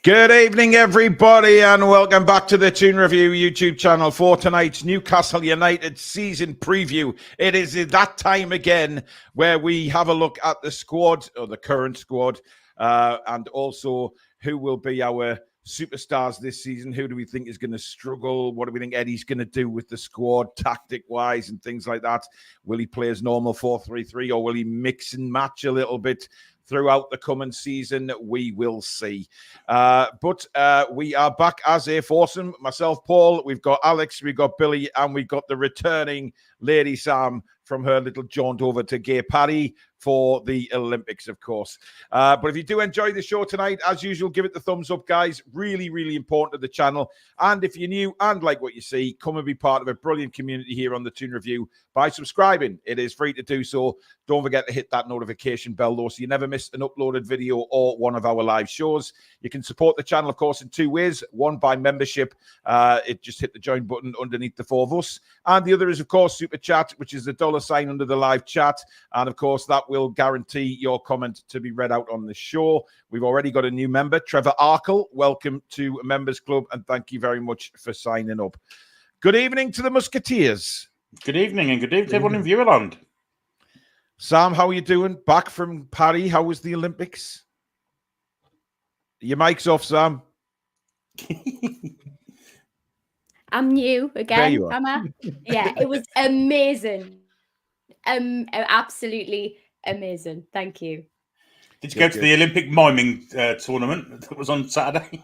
Good evening, everybody, and welcome back to the Toon Review YouTube channel for tonight's Newcastle United season preview. It is that time again where we have a look at the squad, or the current squad, and also who will be our superstars this season. Who do we think is going to struggle? What do we think Eddie's going to do with the squad, tactic-wise, and things like that? Will he play his normal 4-3-3, or will he mix and match a little bit throughout the coming season? We will see. But we are back as a foursome. Myself, Paul, we've got Alex, we've got Billy, and we've got the returning Lady Sam from her little jaunt over to Gay Paris for the Olympics, of course. But if you do enjoy the show tonight, as usual, give it the thumbs up, guys. Really, really important to the channel. And if you're new and like what you see, come and be part of a brilliant community here on the Toon Review by subscribing. It is free to do so. Don't forget to hit that notification bell, though, so you never miss an uploaded video or one of our live shows. You can support the channel, of course, in two ways. One, by membership. Just hit the join button underneath the four of us. And the other is, of course, Super Chat, which is the $sign under the live chat. And, of course, that will guarantee your comment to be read out on the show. We've already got a new member, Trevor Arkle. Welcome to Members Club, and thank you very much for signing up. Good evening to the Musketeers. Good evening, and good evening to everyone in Viewerland. Sam, how are you doing? Back from Paris. How was the Olympics? Your mic's off, Sam. I'm new again. There you are. Am I? Yeah, it was amazing. Absolutely amazing. Thank you. Did you go to the Olympic miming tournament that was on Saturday?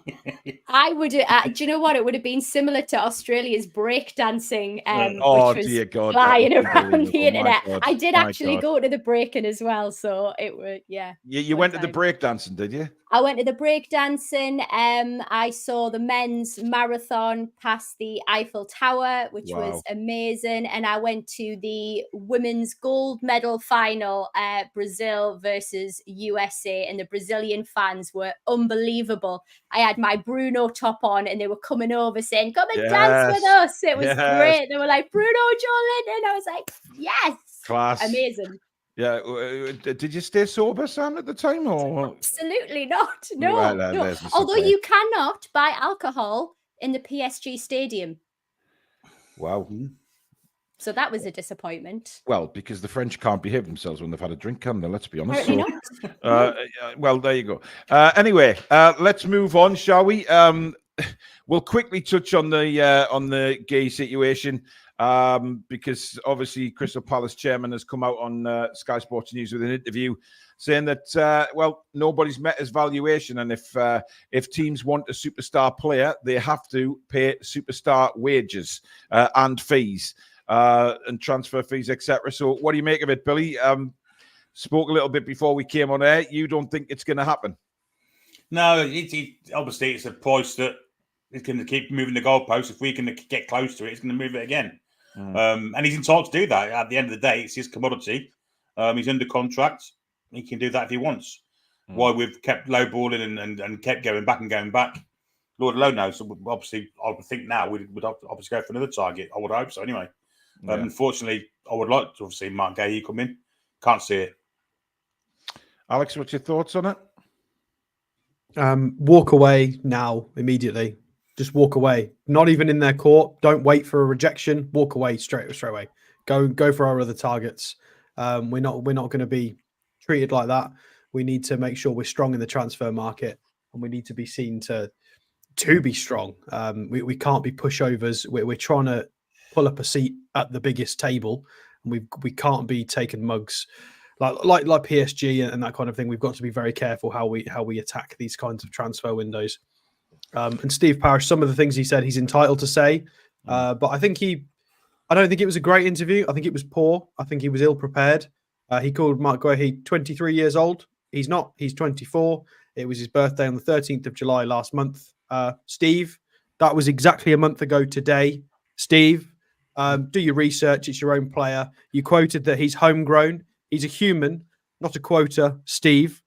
I would. Do you know what? It would have been similar to Australia's breakdancing, Oh, which was dear God, flying that was around the unbelievable. internet. My God, I did my actually God. go to the breaking as well, so it was You went to the breakdancing, did you? I went to the breakdancing. I saw the men's marathon past the Eiffel Tower, which was amazing. And I went to the women's gold medal final, Brazil versus USA. And the Brazilian fans were unbelievable. I had my Bruno top on and they were coming over saying, come and dance with us. It was great. They were like, Bruno, Jolin. And I was like, yes. Class. Amazing. Yeah. Did you stay sober, Sam, at the time? Or Absolutely not. No. Well, no. Although you cannot buy alcohol in the PSG stadium. Wow. So that was a disappointment. Well, because the French can't behave themselves when they've had a drink, can they? Let's be honest. Apparently not. Well, there you go. Anyway, let's move on, shall we? We'll quickly touch on the Guehi situation. Because obviously Crystal Palace chairman has come out on Sky Sports News with an interview saying that, nobody's met his valuation. And if teams want a superstar player, they have to pay superstar wages and fees and transfer fees, etc. So what do you make of it, Billy? Spoke a little bit before we came on air. You don't think it's going to happen? No, obviously it's a price that is going to keep moving the goalpost. If we can get close to it, it's going to move it again. And he's entitled to do that. At the end of the day, it's his commodity. He's under contract. He can do that if he wants. Why we've kept lowballing and kept going back and going back, Lord alone knows. So obviously, I would think now we'd obviously go for another target. I would hope so anyway. Unfortunately, I would like to have seen Marc Guehi come in. Can't see it. Alex, what's your thoughts on it? Walk away now, immediately. Just walk away. Not even in their court. Don't wait for a rejection. Walk away straight away. Go for our other targets. We're not going to be treated like that. We need to make sure we're strong in the transfer market, and we need to be seen to be strong. We can't be pushovers. We're trying to pull up a seat at the biggest table, and we can't be taking mugs like PSG and that kind of thing. We've got to be very careful how we attack these kinds of transfer windows. And Steve Parish, some of the things he said, he's entitled to say, but I don't think it was a great interview. I think it was poor. I think he was ill prepared. He called Marc Guehi 23 years old. He's not. He's 24. It was his birthday on the 13th of July last month. Steve, that was exactly a month ago today. Steve, do your research. It's your own player. You quoted that he's homegrown. He's a human, not a quota, Steve.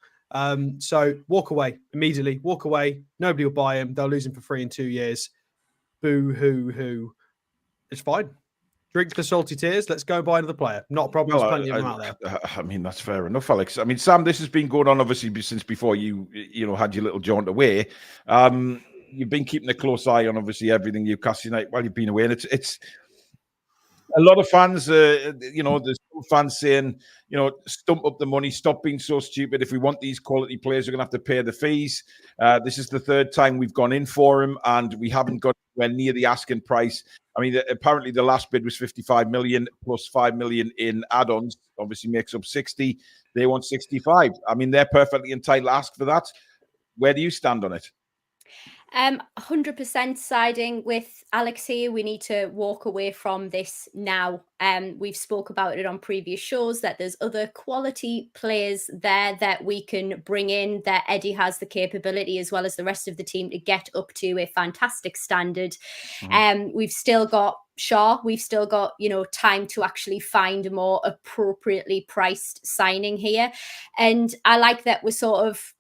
So walk away immediately. Walk away. Nobody will buy him. They'll lose him for free in 2 years. Boo hoo hoo. It's fine. Drink the salty tears. Let's go buy another player. Not a problem. There's plenty of them out there. I mean, that's fair enough, Alex. I mean, Sam, this has been going on obviously since before you had your little jaunt away. You've been keeping a close eye on obviously everything Newcastle United while you've been away, and it's a lot of fans. There's some fans saying, stump up the money, stop being so stupid. If we want these quality players, we're going to have to pay the fees. This is the third time we've gone in for him, and we haven't got anywhere near the asking price. I mean, apparently the last bid was 55 million plus 5 million in add-ons. Obviously makes up 60. They want 65. I mean, they're perfectly entitled to ask for that. Where do you stand on it? 100% siding with Alex here. We need to walk away from this now. We've spoke about it on previous shows that there's other quality players there that we can bring in, that Eddie has the capability as well as the rest of the team to get up to a fantastic standard. We've still got Shaw. We've still got, time to actually find a more appropriately priced signing here. And I like that we're sort of,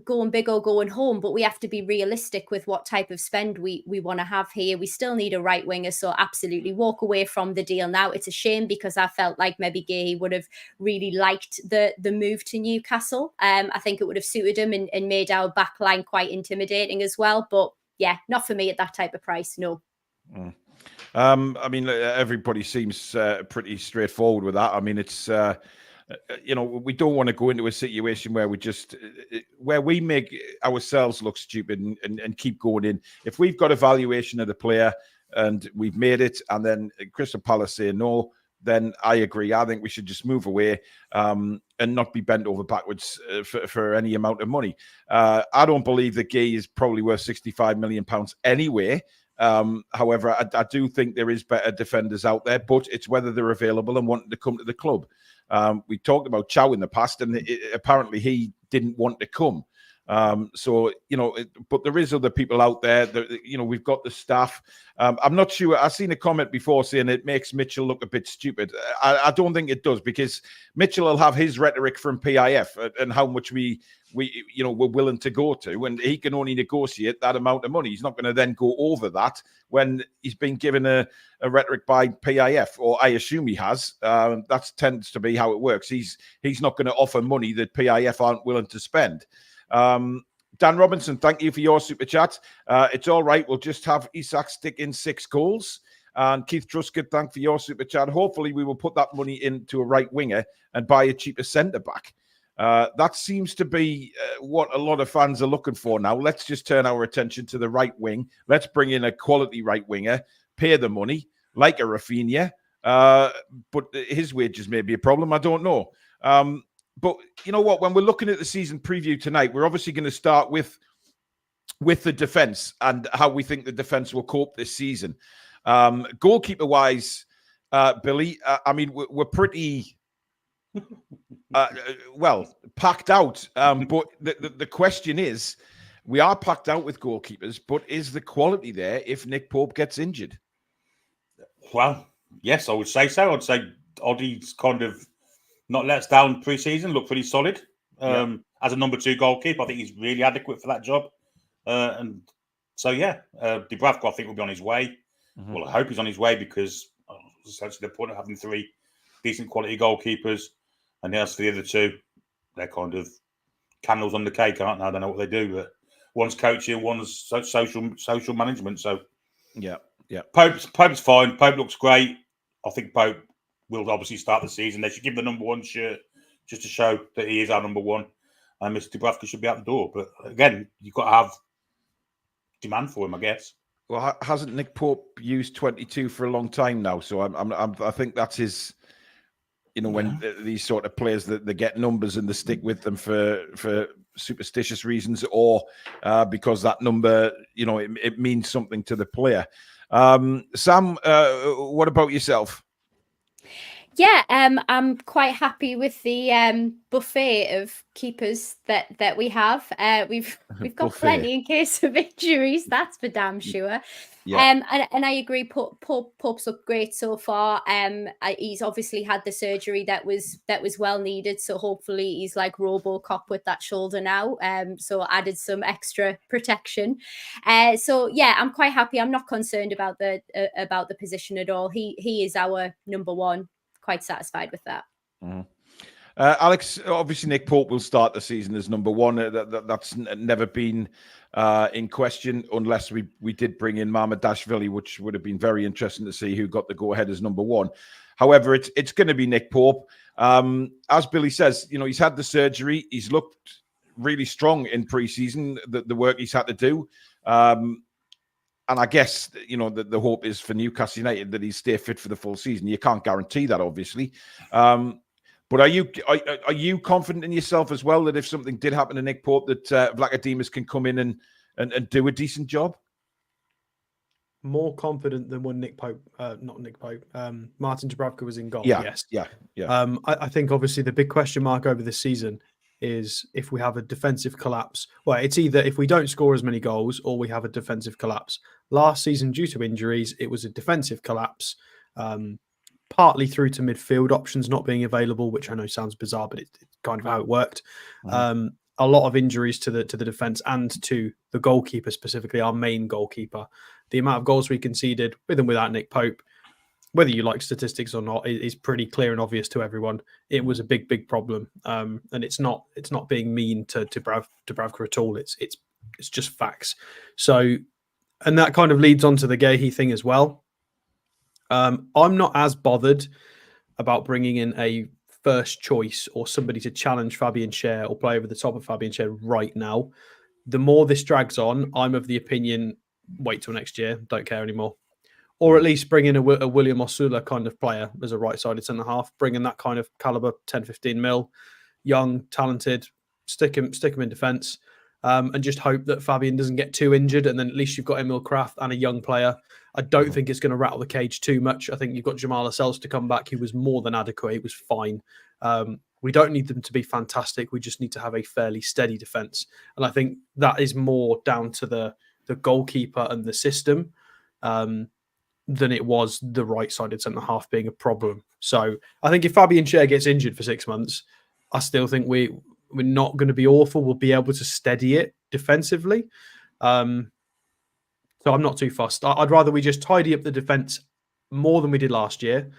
going big or going home, but we have to be realistic with what type of spend we want to have here. We still need a right winger, so absolutely walk away from the deal now. It's a shame because I felt like maybe Guehi would have really liked the move to Newcastle. I think it would have suited him and made our back line quite intimidating as well. But yeah, not for me at that type of price, no. I mean, everybody seems pretty straightforward with that. I mean, it's... we don't want to go into a situation where we make ourselves look stupid and keep going in. If we've got a valuation of the player and we've made it, and then Crystal Palace say no, then I agree. I think we should just move away and not be bent over backwards for any amount of money. I don't believe that Guehi is probably worth £65 million anyway. However, I do think there is better defenders out there, but it's whether they're available and wanting to come to the club. We talked about Chow in the past, and apparently he didn't want to come. But there is other people out there that, we've got the staff. I'm not sure. I've seen a comment before saying it makes Mitchell look a bit stupid. I don't think it does, because Mitchell will have his rhetoric from PIF and how much we're willing to go to, and he can only negotiate that amount of money. He's not going to then go over that when he's been given a rhetoric by PIF, or I assume he has. That tends to be how it works. He's not going to offer money that PIF aren't willing to spend. Dan Robinson, thank you for your super chat. It's all right. We'll just have Isak stick in 6 goals. And Keith Truscott, thank for your super chat. Hopefully we will put that money into a right winger and buy a cheaper centre back. That seems to be what a lot of fans are looking for now. Let's just turn our attention to the right wing. Let's bring in a quality right winger, pay the money, like a Rafinha. But his wages may be a problem. I don't know. But you know what? When we're looking at the season preview tonight, we're obviously going to start with the defence and how we think the defence will cope this season. Goalkeeper-wise, Billy, I mean, we're pretty... packed out. But the question is, we are packed out with goalkeepers, but is the quality there if Nick Pope gets injured? Well, yes, I would say so. I'd say Oddie's kind of not let us down pre-season, looked pretty solid. As a number 2 goalkeeper, I think he's really adequate for that job. And so, Dubravka, I think, will be on his way. Mm-hmm. Well, I hope he's on his way, because essentially the point of having 3 decent quality goalkeepers. And as for the other 2, they're kind of candles on the cake, aren't they? I don't know what they do, but one's coaching, one's social management. So, yeah. Pope's fine. Pope looks great. I think Pope will obviously start the season. They should give the number 1 shirt just to show that he is our number 1. And Mr. Dubravka should be out the door. But again, you've got to have demand for him, I guess. Well, hasn't Nick Pope used 22 for a long time now? So I think that's his. When these sort of players that they get numbers and they stick with them for superstitious reasons, or because that number, it means something to the player. Sam, what about yourself? Yeah, I'm quite happy with the buffet of keepers that we have. We've got plenty in case of injuries. That's for damn sure. Yeah. And I agree. Pope's looked great so far. He's obviously had the surgery that was well needed. So hopefully he's like RoboCop with that shoulder now. So added some extra protection. So yeah, I'm quite happy. I'm not concerned about the position at all. He is our number one. Quite satisfied with that. Mm-hmm. Alex, obviously Nick Pope will start the season as number one. That's never been in question, unless we did bring in Mamardashvili, which would have been very interesting to see who got the go-ahead as number one. However, it's going to be Nick Pope. As Billy says, he's had the surgery. He's looked really strong in pre-season, the work he's had to do. And I guess, the hope is for Newcastle United that he stay fit for the full season. You can't guarantee that, obviously. But are you confident in yourself as well that if something did happen to Nick Pope, that Vlachodimos can come in and do a decent job? More confident than when Martin Dubravka was in goal. Yeah, yes. Yeah. I think obviously the big question mark over this season is if we have a defensive collapse. Well, it's either if we don't score as many goals or we have a defensive collapse. Last season, due to injuries, it was a defensive collapse, partly through to midfield options not being available, which I know sounds bizarre, but it's kind of how it worked. Mm-hmm. A lot of injuries to the defence and to the goalkeeper, specifically our main goalkeeper. The amount of goals we conceded with and without Nick Pope, whether you like statistics or not, is pretty clear and obvious to everyone. It was a big problem, and it's not being mean to Dubravka at all. It's just facts. So, and that kind of leads on to the Guehi thing as well. I'm not as bothered about bringing in a first choice or somebody to challenge Fabian Schär or play over the top of Fabian Schär right now. The more this drags on, I'm of the opinion, wait till next year, don't care anymore. Or at least bring in a William Osula kind of player as a right-sided centre-half, bring in that kind of calibre, 10, 15 mil, young, talented, stick him in defence, and just hope that Fabian doesn't get too injured, and then at least you've got Emil Kraft and a young player. I don't think it's going to rattle the cage too much. I think you've got Jamal Lascelles to come back, who was more than adequate. He was fine. We don't need them to be fantastic. We just need to have a fairly steady defence. And I think that is more down to the goalkeeper and the system than it was the right-sided centre-half being a problem. So I think if Fabian Schär gets injured for 6 months, I still think we're not going to be awful. We'll be able to steady it defensively. So I'm not too fussed. I'd rather we just tidy up the defence more than we did last year,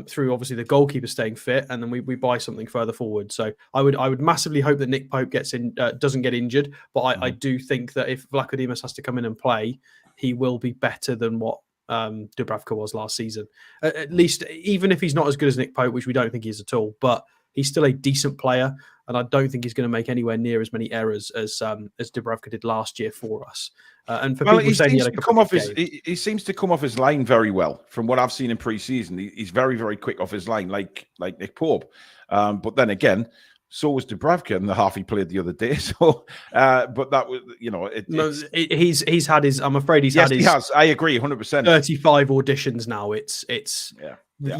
through obviously the goalkeeper staying fit, and then we buy something further forward. So I would massively hope that Nick Pope doesn't get injured, but I do think that if Vlachodimos has to come in and play, he will be better than what Dubravka was last season. At least, even if he's not as good as Nick Pope, which we don't think he is at all, but he's still a decent player, and I don't think he's going to make anywhere near as many errors as Dubravka did last year for us. And for people saying he seems to come off his line very well from what I've seen in pre-season. He's very, very quick off his line, like Nick Pope. But then again, so was Dubravka in the half he played the other day. So, but that was, he's had his. I'm afraid he's had his. He has. I agree, 100%. 35 auditions now.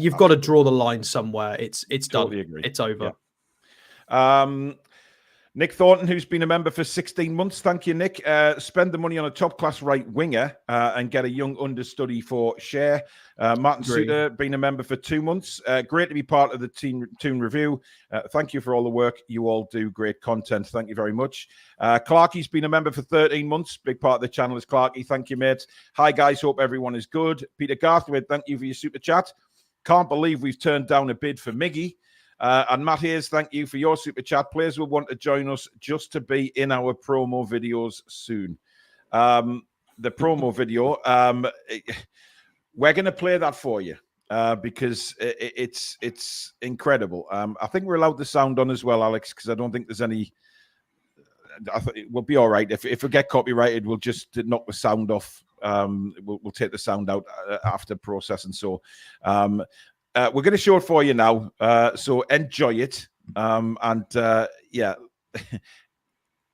You've got to draw the line somewhere. It's totally done. Agree. It's over. Yeah. Nick Thornton, who's been a member for 16 months. Thank you, Nick. Spend the money on a top-class right winger and get a young understudy for Schär. Martin Suter, been a member for 2 months. Great to be part of the Toon review. Thank you for all the work you all do. Great content. Thank you very much. Clarky's been a member for 13 months. Big part of the channel is Clarky. Thank you, mate. Hi, guys. Hope everyone is good. Peter Garthwaite, thank you for your super chat. Can't believe we've turned down a bid for Miggy. And Matt Hayes, thank you for your super chat. Players will want to join us just to be in our promo videos soon. The promo video, we're going to play that for you because it's incredible. I think we're allowed the sound on as well, Alex, because I don't think there's any. We'll be all right. If we get copyrighted, we'll just knock the sound off. We'll take the sound out after processing. So. We're going to show it for you now, so enjoy it. Yeah,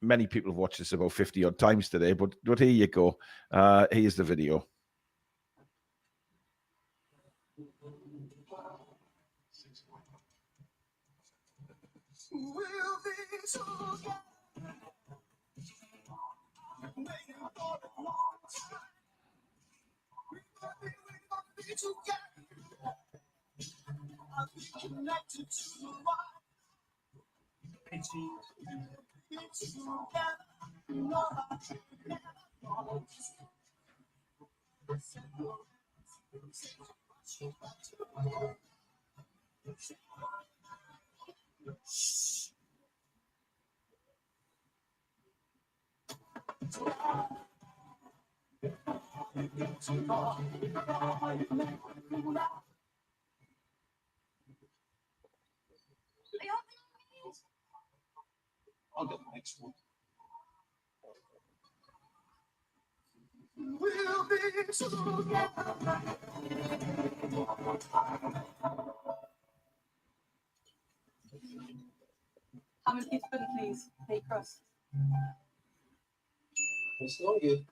many people have watched this about 50-odd times today, but here you go. Here's the video. I'll get the next one. We'll be together. How many people, please? Hey, Cross. It's not good.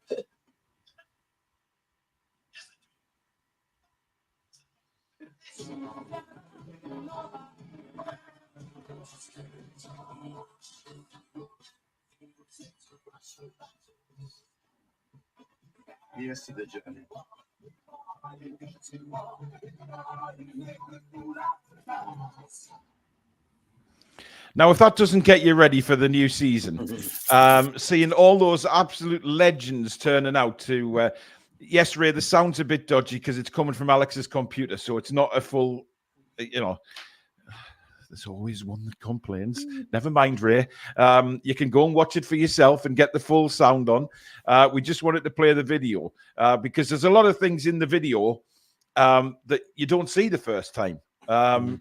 Yes, to the journey. Now, if that doesn't get you ready for the new season, seeing all those absolute legends turning out to, yes, Ray, the sound's a bit dodgy because it's coming from Alex's computer, so it's not a full, you know, there's always one that complains. Never mind, Ray. You can go and watch it for yourself and get the full sound on. We just wanted to play the video because there's a lot of things in the video that you don't see the first time.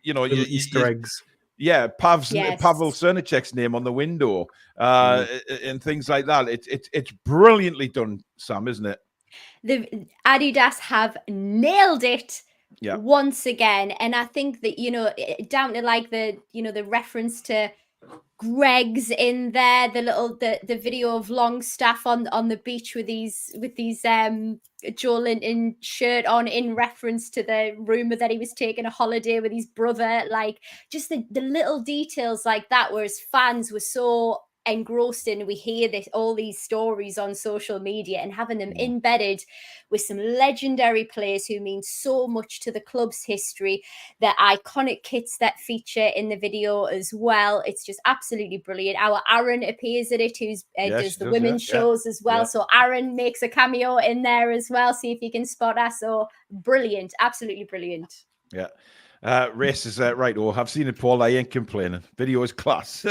You know, Easter eggs. Yeah, Pavel Cernicek's name on the window and things like that. It's brilliantly done, Sam, isn't it? The Adidas have nailed it once again, and I think that, you know, down to like the, you know, the reference to Greg's in there, the video of Longstaff on the beach with these Joe Linton shirt on, in reference to the rumor that he was taking a holiday with his brother. Like, just the little details like that, whereas fans were so engrossed in, we hear all these stories on social media, and having them embedded with some legendary players who mean so much to the club's history, the iconic kits that feature in the video as well. It's just absolutely brilliant. Our Aaron appears at it, who's does the women's shows as well. So Aaron makes a cameo in there as well. See if you can spot us. So brilliant, absolutely brilliant. Yeah. Race is right. Oh, I've seen it, Paul. I ain't complaining. Video is class.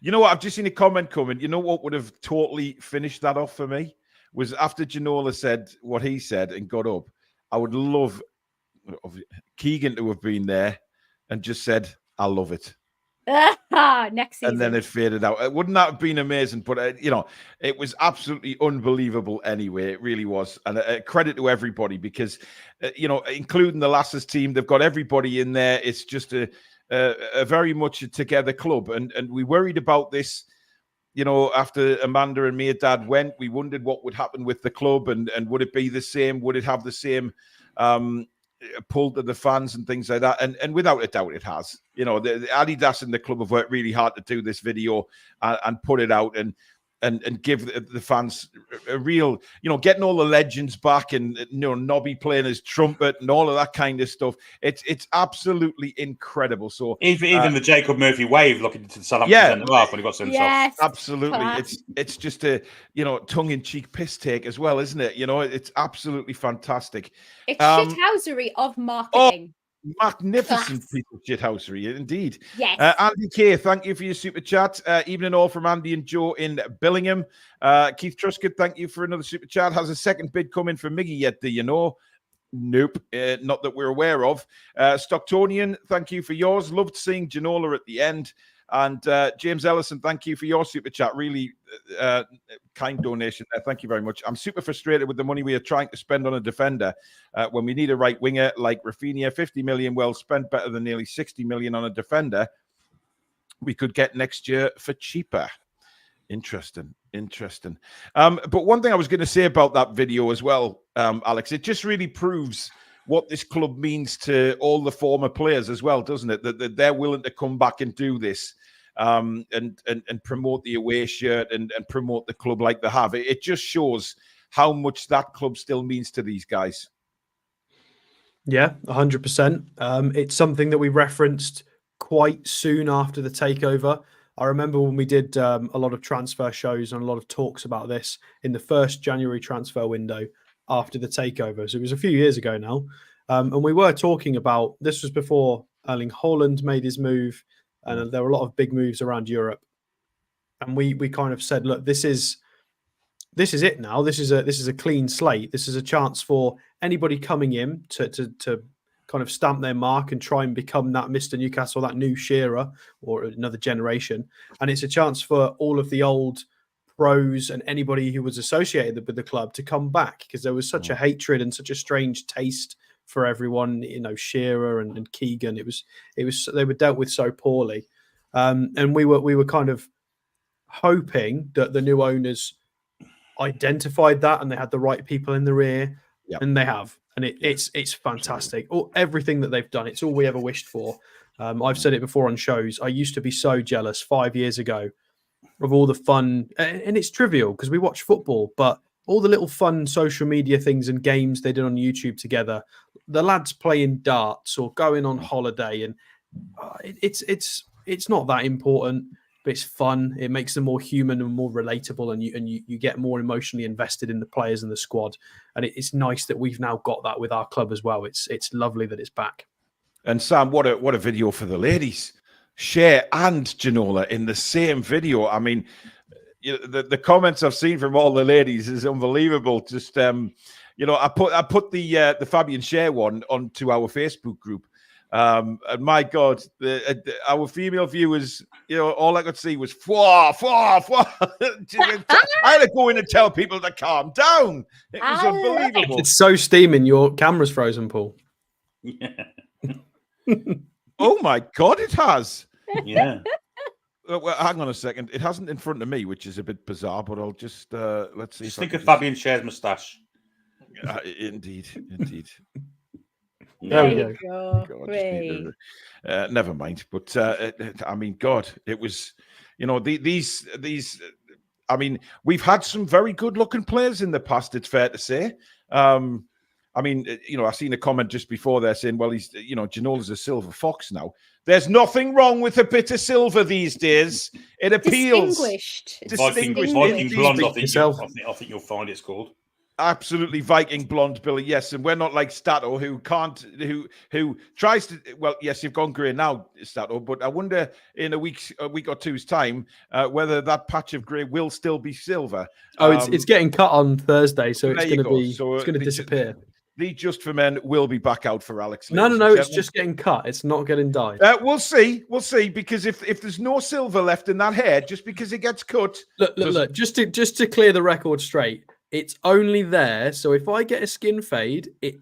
You know what? I've just seen a comment coming. You know what would have totally finished that off for me was after Ginola said what he said and got up. I would love Keegan to have been there and just said, "I love it." Next season. And then it faded out. Wouldn't that have been amazing? But, you know, it was absolutely unbelievable anyway. It really was. And credit to everybody because, you know, including the Lasses team, they've got everybody in there. It's just a very much a together club. And we worried about this, you know, after Amanda and me and Dad went, we wondered what would happen with the club and would it be the same? Would it have the same pull to the fans and things like that, and without a doubt it has. You know, the Adidas and the club have worked really hard to do this video and put it out and give the fans a real, you know, getting all the legends back and, you know, Nobby playing his trumpet and all of that kind of stuff. It's absolutely incredible. So even the Jacob Murphy wave looking to the Southampton centre half when he got sent off. Absolutely. It's just a, you know, tongue-in-cheek piss take as well, isn't it? You know, it's absolutely fantastic. It's shithousery of marketing. Magnificent piece of shithousery, indeed. Yes. Andy K, thank you for your super chat. Evening all from Andy and Joe in Billingham. Keith Truscott, thank you for another super chat. Has a second bid coming for Miggy yet, do you know? Nope, not that we're aware of. Stocktonian, thank you for yours. Loved seeing Ginola at the end. And James Ellison, thank you for your super chat. Really kind donation there. Thank you very much. I'm super frustrated with the money we are trying to spend on a defender when we need a right winger like Rafinha. 50 million well spent, better than nearly 60 million on a defender we could get next year for cheaper. Interesting. But one thing I was going to say about that video as well, Alex, it just really proves what this club means to all the former players as well, doesn't it? That they're willing to come back and do this. and promote the away shirt and promote the club like they have. It just shows how much that club still means to these guys. Yeah, 100%. It's something that we referenced quite soon after the takeover. I remember when we did a lot of transfer shows and a lot of talks about this in the first January transfer window after the takeover. So it was a few years ago now. And we were talking about, this was before Erling Haaland made his move, and there were a lot of big moves around Europe. And we kind of said, look, this is it now. This is a clean slate. This is a chance for anybody coming in to kind of stamp their mark and try and become that Mr. Newcastle, that new Shearer or another generation. And it's a chance for all of the old pros and anybody who was associated with the club to come back, because there was such a hatred and such a strange taste for everyone. You know, Shearer and Keegan. It was they were dealt with so poorly, and we were kind of hoping that the new owners identified that and they had the right people in the rear, and they have. And it's fantastic. Everything that they've done, it's all we ever wished for. I've said it before on shows. I used to be so jealous 5 years ago of all the fun, and it's trivial because we watch football, but all the little fun social media things and games they did on YouTube together, the lads playing darts or going on holiday, and it's not that important, but it's fun. It makes them more human and more relatable, and you get more emotionally invested in the players and the squad. And it's nice that we've now got that with our club as well. It's lovely that it's back. And Sam, what a video for the ladies. Cher and Ginola in the same video. I mean, the comments I've seen from all the ladies is unbelievable. Just I put the Fabian Cher one onto our Facebook group. And my God, our female viewers, all I could see was fwa, fwa, fwa. I had to go in and tell people to calm down. It was unbelievable. It's so steaming. Your camera's frozen, Paul. Yeah. Oh my God, it has. Yeah. Well, hang on a second. It hasn't in front of me, which is a bit bizarre, but I'll just let's see. Just think of Fabian Cher's moustache. Indeed. There we go. God, never mind. But I mean, God, it was, these. I mean, we've had some very good-looking players in the past. It's fair to say. I mean, I've seen a comment just before there saying, well, he's, Ginola's a silver fox now. There's nothing wrong with a bit of silver these days. It appeals. Distinguished. Viking blonde, I think you'll find it's called. Absolutely Viking blonde, Billy. Yes, and we're not like Stato, who tries to. Well, yes, you've gone grey now, Stato. But I wonder in a week or two's time whether that patch of grey will still be silver. Oh, it's getting cut on Thursday, so it's going to be. So it's going to disappear. The Just for Men will be back out for Alex. No, it's just getting cut. It's not getting dyed. We'll see, because if there's no silver left in that hair, just because it gets cut. Look. Just to clear the record straight. It's only there, so if I get a skin fade, it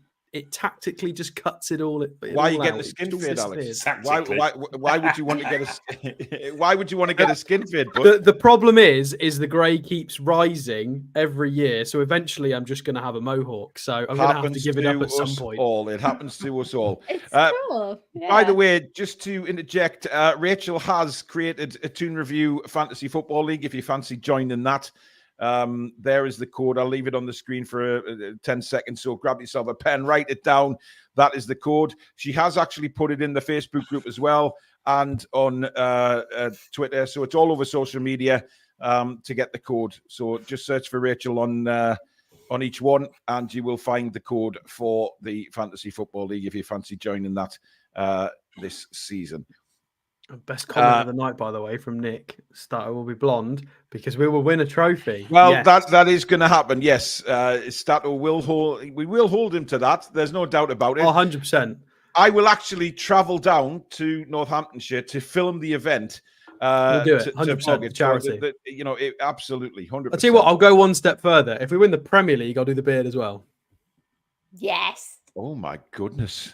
tactically just cuts it all. Why are you getting a skin fade, Alex? Why would you want to get a? Why would you want to get a skin fade? The problem is the grey keeps rising every year, so eventually I'm just going to have a mohawk. So I'm going to have to give it up at some point. It happens to us all. It's cool. Yeah. By the way, just to interject, Rachel has created a Toon Review Fantasy Football League. If you fancy joining that. There is the code. I'll leave it on the screen for 10 seconds. So grab yourself a pen, write it down. That is the code. She has actually put it in the Facebook group as well and on Twitter. So it's all over social media to get the code. So just search for Rachel on each one and you will find the code for the Fantasy Football League if you fancy joining that this season. Best comment of the night, by the way, from Nick. Stato will be blonde because we will win a trophy. Well, yes. that is going to happen. Yes, Stato will hold. We will hold him to that. There's no doubt about it. 100%. I will actually travel down to Northamptonshire to film the event. We'll do it. 100% charity. Absolutely 100%. I'll tell you what. I'll go one step further. If we win the Premier League, I'll do the beard as well. Yes. Oh my goodness.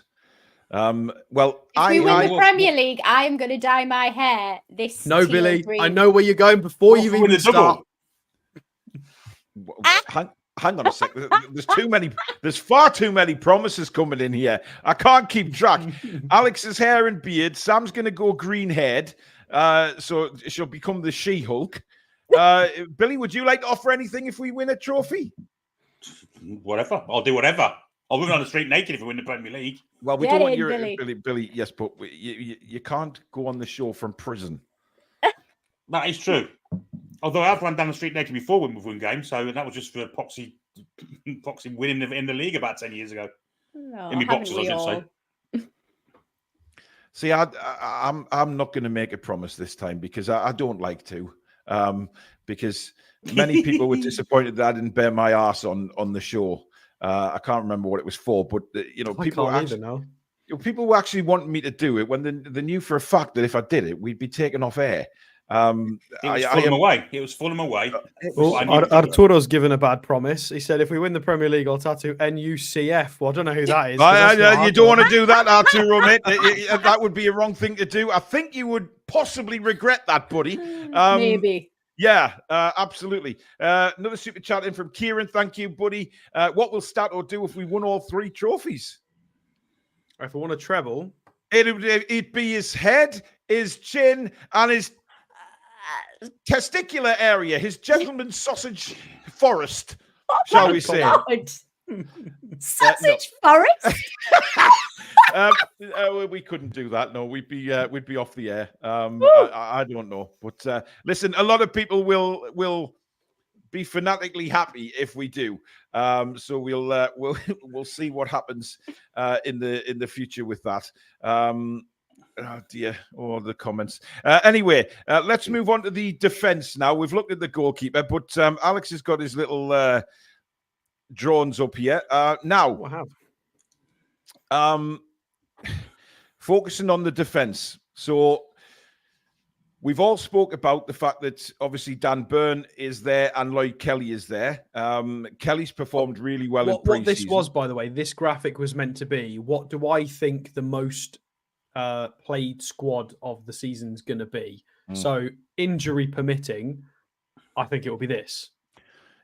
If we win the Premier League, I am going to dye my hair this. No, Billy, green. I know where you're going before you even start. Hang on a sec. There's far too many promises coming in here. I can't keep track. Alex's hair and beard. Sam's going to go green haired. So she'll become the She-Hulk. Billy, would you like to offer anything if we win a trophy? Whatever. I'll do whatever. I'll run on the street naked if we win the Premier League. Well, we Get don't want in, your Billy. Yes, but you can't go on the show from prison. That is true. Although I've run down the street naked before when we've won games, so that was just for Poxy winning in the league about 10 years ago. No, In my haven't boxes, we I should all? say. See, I'm not going to make a promise this time because I don't like to. Because many people were disappointed that I didn't bear my arse on the show. I can't remember what it was for, but people were actually wanting me to do it when they knew for a fact that if I did it, we'd be taken off air. It was Fulham away. It was Fulham away. Arturo's given a bad promise. He said, if we win the Premier League, I'll tattoo NUCF. Well, I don't know who that is. You don't want to do that, Arturo, mate. That would be a wrong thing to do. I think you would possibly regret that, buddy. Maybe. Yeah, absolutely. Another super chat in from Kieran. Thank you, buddy. What will Stato do if we won all 3 trophies? If we won a treble, it'd be his head, his chin, and his testicular area, his gentleman's sausage forest, shall we say? Sausage forest? We couldn't do that. No, we'd be off the air. I don't know, but listen, a lot of people will be fanatically happy if we do. So we'll see what happens in the future with that. Oh dear, all the comments. Anyway, let's move on to the defense now. We've looked at the goalkeeper, but Alex has got his little drones up here. Now, focusing on the defense. So we've all spoke about the fact that obviously Dan Burn is there and Lloyd Kelly is there. Kelly's performed really well in pre-season. What this was, by the way, this graphic was meant to be, what do I think the most played squad of the season's going to be? So injury permitting, I think it will be this.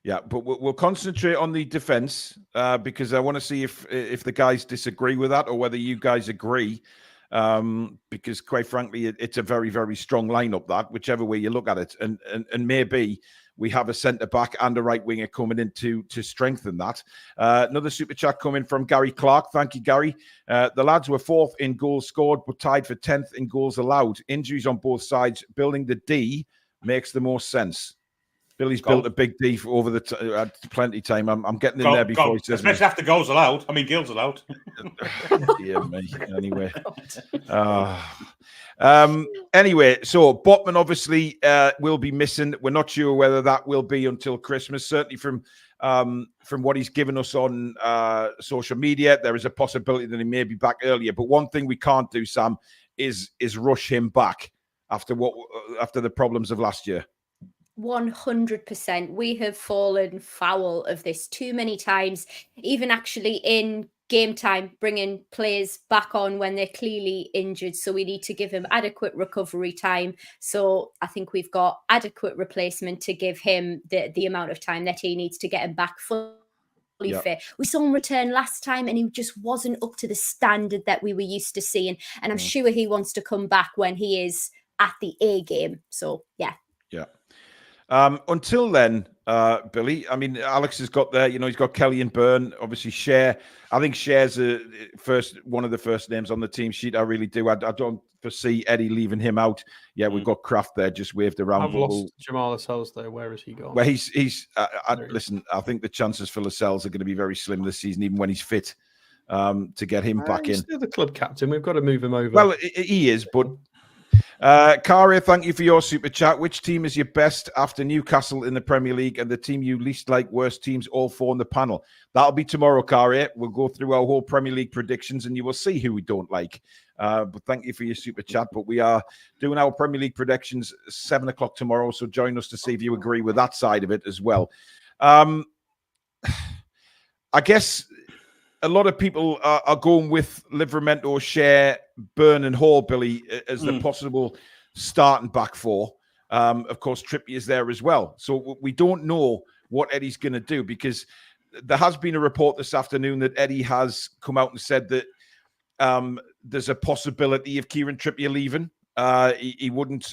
Yeah, but we'll concentrate on the defense because I want to see if the guys disagree with that or whether you guys agree. Because quite frankly, it's a very, very strong lineup, that whichever way you look at it, and maybe we have a centre back and a right winger coming in to strengthen that. Another super chat coming from Gary Clark. Thank you, Gary. The lads were 4th in goals scored, but tied for 10th in goals allowed. Injuries on both sides. Building the D makes the most sense. Billy's built a big D over the plenty time. I'm getting in there before he says, especially after goals allowed. I mean, goals allowed. Dear me. Anyway. Anyway, so Botman obviously will be missing. We're not sure whether that will be until Christmas. Certainly from what he's given us on social media, there is a possibility that he may be back earlier. But one thing we can't do, Sam, is rush him back after the problems of last year. 100%. We have fallen foul of this too many times, even actually in game time, bringing players back on when they're clearly injured. So we need to give him adequate recovery time. So I think we've got adequate replacement to give him the amount of time that he needs to get him back fully fit. We saw him return last time and he just wasn't up to the standard that we were used to seeing. And I'm sure he wants to come back when he is at the A game. So, yeah. Yeah. Until then, Billy, I mean, Alex has got there, he's got Kelly and Byrne, obviously Cher. I think Cher's one of the first names on the team sheet. I really do. I don't foresee Eddie leaving him out. Yeah, we've got Kraft there just waved around. I've lost Jamal Lascelles though. Where has he gone? Well, listen, I think the chances for Lascelles are going to be very slim this season, even when he's fit, to get him back in. He's still the club captain. We've got to move him over. Well, he is, but Kari, thank you for your super chat. Which team is your best after Newcastle in the Premier League and the team you least like, worst teams, all 4 on the panel? That'll be tomorrow, Kari. We'll go through our whole Premier League predictions and you will see who we don't like. But thank you for your super chat. But we are doing our Premier League predictions 7 o'clock tomorrow. So join us to see if you agree with that side of it as well. I guess a lot of people are going with Livramento, Cher, Byrne and Hall, Billy, as the possible starting back 4. Of course, Trippier is there as well. So we don't know what Eddie's going to do because there has been a report this afternoon that Eddie has come out and said that there's a possibility of Kieran Trippier leaving. he wouldn't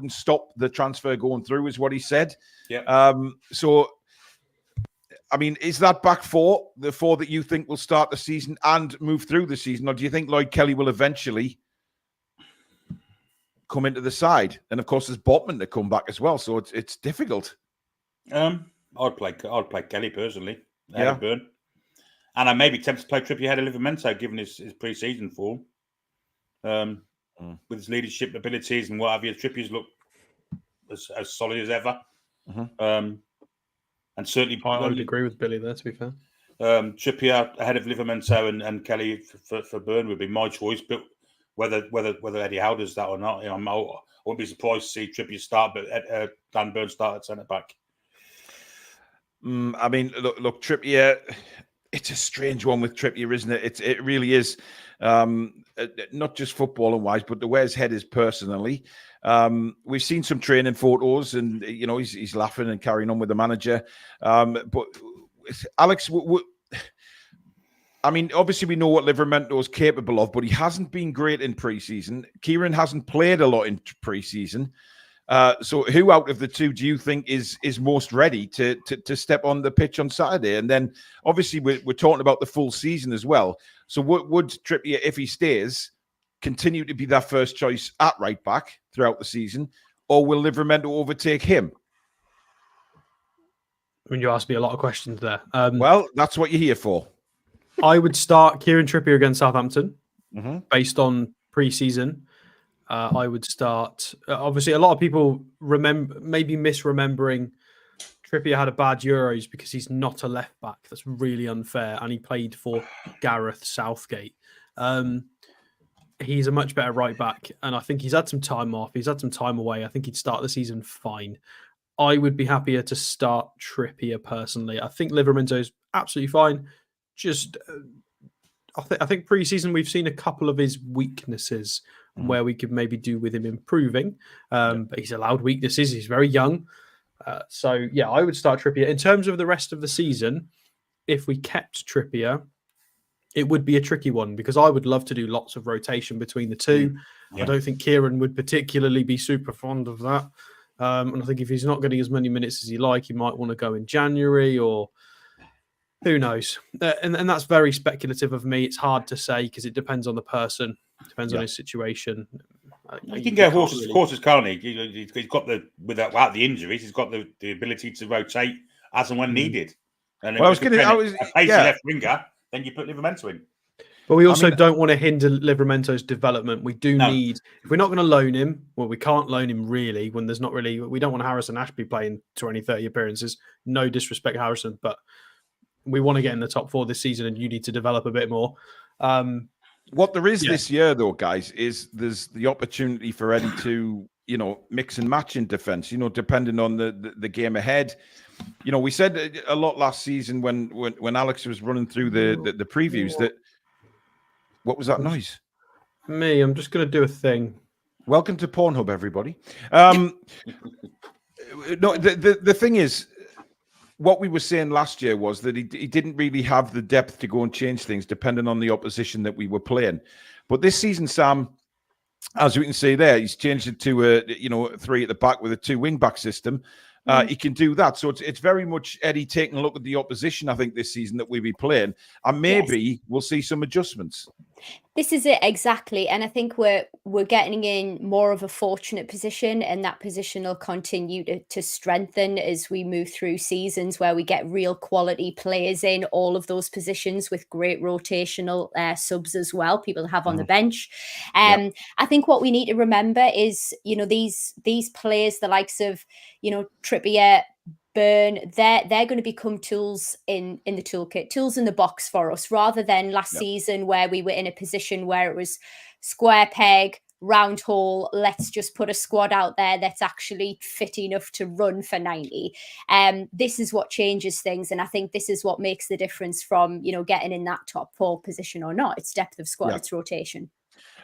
stop the transfer going through, is what he said. Yeah. So, I mean, is that back four the four that you think will start the season and move through the season, or do you think Lloyd Kelly will eventually come into the side? And of course, there's Botman to come back as well, so it's difficult. I'd play Kelly personally. Yeah. Burn. And I may be tempted to play Trippier ahead of Livramento, given his pre-season form. With his leadership abilities and what have you, Trippier's look as solid as ever. And certainly, I would agree with Billy there, to be fair. Trippier ahead of Livramento and Kelly for Burn would be my choice. But whether Eddie Howe does that or not, I wouldn't be surprised to see Trippier start, but Dan Burn start at centre back. I mean, look, Trippier. It's a strange one with Trippier, isn't it? It really is. Not just footballing wise, but the way his head is personally. We've seen some training photos, and he's laughing and carrying on with the manager. But Alex, I mean, obviously we know what Livramento is capable of, but he hasn't been great in pre-season. Kieran hasn't played a lot in pre-season. So who out of the two do you think is most ready to step on the pitch on Saturday? And then obviously we're talking about the full season as well. So would Trippier, if he stays, continue to be that first choice at right back throughout the season, or will Livramento overtake him? I mean, you asked me a lot of questions there. Well, that's what you're here for. I would start Kieran Trippier against Southampton based on pre-season. I would start. Obviously, a lot of people maybe misremembering Trippier had a bad Euros because he's not a left back. That's really unfair, and he played for Gareth Southgate. He's a much better right back, and I think he's had some time off. He's had some time away. I think he'd start the season fine. I would be happier to start Trippier personally. I think Livramento is absolutely fine. Just, I think pre-season we've seen a couple of his weaknesses where we could maybe do with him improving. But he's allowed weaknesses. He's very young. So, yeah, I would start Trippier. In terms of the rest of the season, if we kept Trippier, it would be a tricky one because I would love to do lots of rotation between the two. I don't think Kieran would particularly be super fond of that. And I think if he's not getting as many minutes as he like, he might want to go in January or who knows. And that's very speculative of me. It's hard to say because it depends on the person. It depends on his situation. He can go horses, can't he? He's got without the injuries, he's got the ability to rotate as and when needed. And well, I was a pacey left winger, then you put Livramento in. But we also don't want to hinder Livramento's development. We do need, if we're not going to loan him, well, we can't loan him really when there's not really, we don't want Harrison Ashby playing 20, 30 appearances. No disrespect, Harrison, but we want to get in the top four this season and you need to develop a bit more. What there is this year, though, guys, is there's the opportunity for Eddie to, mix and match in defence, depending on the game ahead. We said a lot last season when Alex was running through the previews that, what was that noise? Me, I'm just going to do a thing. Welcome to Pornhub, everybody. No, the thing is, what we were saying last year was that he didn't really have the depth to go and change things depending on the opposition that we were playing. But this season, Sam, as we can see there, he's changed it to a 3 at the back with a 2 wing back system. He can do that. So it's very much Eddie taking a look at the opposition, I think, this season that we'll be playing. And maybe we'll see some adjustments. This is it exactly, and I think we're getting in more of a fortunate position, and that position will continue to strengthen as we move through seasons where we get real quality players in all of those positions with great rotational subs as well, people to have on the bench. I think what we need to remember is, these players, the likes of, Trippier, Burn, they're going to become tools in the toolkit, tools in the box for us, rather than last season where we were in a position where it was square peg, round hole. Let's just put a squad out there that's actually fit enough to run for 90. This is what changes things, and I think this is what makes the difference from getting in that top 4 position or not. It's depth of squad, it's rotation.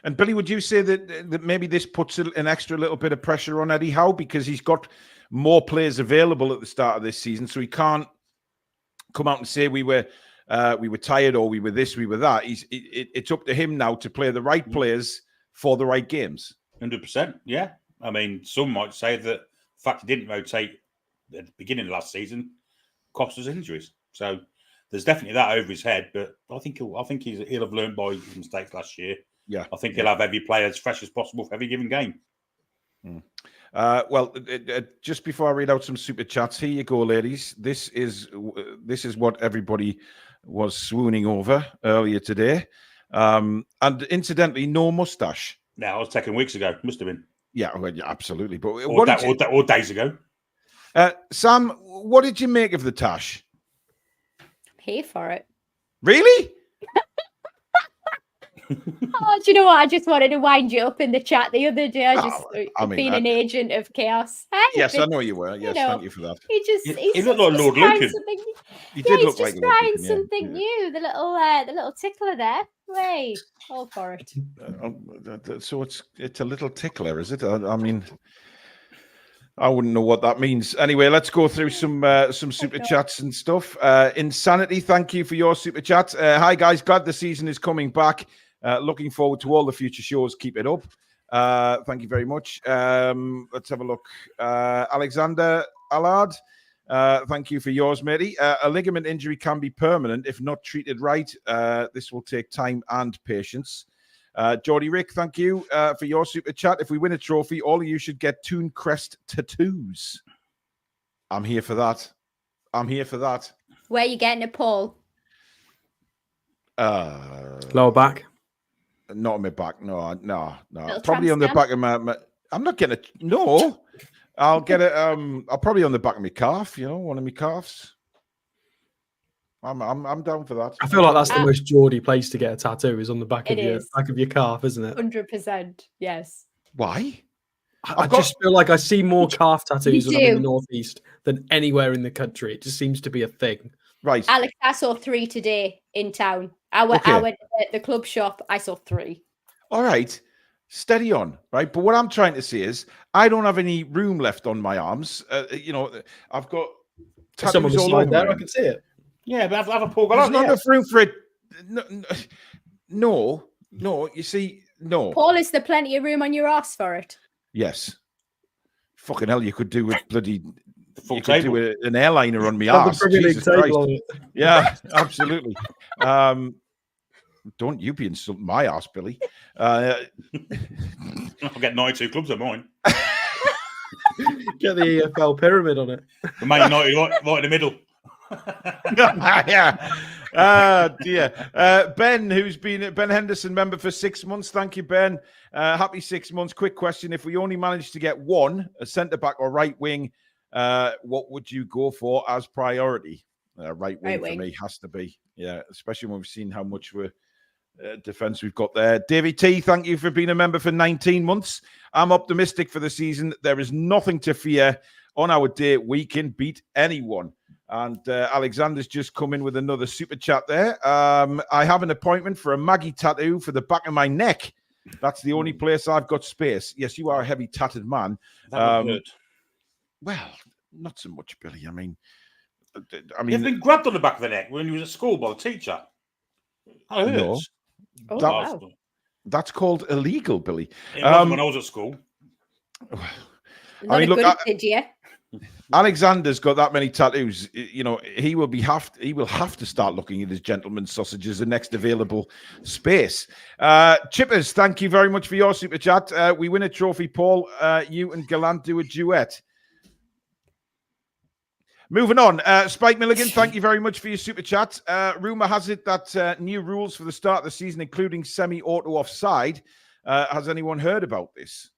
And Billy, would you say that maybe this puts an extra little bit of pressure on Eddie Howe because he's got more players available at the start of this season, so he can't come out and say we were tired or we were this, we were that. It's up to him now to play the right players for the right games. 100%. Yeah. I mean, some might say that the fact he didn't rotate at the beginning of last season cost us injuries. So there's definitely that over his head. But I think he'll have learned by his mistakes last year. Yeah. I think he'll have every player as fresh as possible for every given game. Just before I read out some super chats, here you go, ladies. This is what everybody was swooning over earlier today. And incidentally, no mustache. Yeah, I was taken weeks ago. Must have been. Yeah, well, yeah, absolutely. But or days ago. Sam, what did you make of the tash? Pay for it. Really? Oh, do you know what? I just wanted to wind you up in the chat the other day. Being an agent of chaos. Yes, I know you were. Yes, thank you for that. He looked like Lord Lucan. He did look like Lord Lucan. He's just trying something new. The little tickler there. Way, all for it. So it's a little tickler, is it? I mean, I wouldn't know what that means. Anyway, let's go through some super chats and stuff. Insanity, thank you for your super chat. Hi guys, glad the season is coming back. Looking forward to all the future shows. Keep it up. Thank you very much. Let's have a look. Alexander Allard, thank you for yours, matey. A ligament injury can be permanent if not treated right. This will take time and patience. Geordie Rick, thank you for your super chat. If we win a trophy, all of you should get Toon crest tattoos. I'm here for that. Where are you getting it, Paul? Lower back. Not on my back. No. Little Probably on the back of my. I'm not getting it. No. I'll get it. I'll probably on the back of my calf. One of my calves. I'm down for that. I feel like that's the most Geordie place to get a tattoo is on the back of your calf, isn't it? 100%. Yes. Why? I just feel like I see more calf tattoos when I'm in the northeast than anywhere in the country. It just seems to be a thing. Right. Alex, I saw 3 today in town. I went at the club shop. I saw 3. All right. Steady on, right? But what I'm trying to say is I don't have any room left on my arms. I've got tattoos all over there. I can see it. Yeah, but have a Paul. There's not enough room for it. No. You see, no. Paul, is there plenty of room on your ass for it? Yes. Fucking hell, you could do with bloody. Full you could table. do an airliner on my ass. Jesus Christ. Yeah, absolutely. Don't you be insulting my ass, Billy. I'll get 92 clubs of mine. Get the EFL pyramid on it. The Man United right in the middle. Yeah. Dear. Ben, who's been Ben Henderson member for 6 months. Thank you, Ben. Happy 6 months. Quick question. If we only managed to get one, a centre-back or right wing, what would you go for as priority? Right wing for me has to be. Yeah, especially when we've seen how much defense we've got there. Davey T, thank you for being a member for 19 months. I'm optimistic for the season. There is nothing to fear. On our day, we can beat anyone. And Alexander's just come in with another super chat there. I have an appointment for a Maggie tattoo for the back of my neck. That's the only place I've got space. Yes, you are a heavy tatted man. Well, not so much, Billy. I mean, you've been grabbed on the back of the neck when you was at school by the teacher. That hurts. No. That's called illegal, Billy. It wasn't when I was at school. I mean, look, did you? Alexander's got that many tattoos. He will have to start looking at his gentleman's sausages, the next available space. Chippers, thank you very much for your super chat. We win a trophy, Paul. You and Gallant do a duet. Moving on, Spike Milligan, thank you very much for your super chat. Rumor has it that new rules for the start of the season, including semi-auto offside. Has anyone heard about this?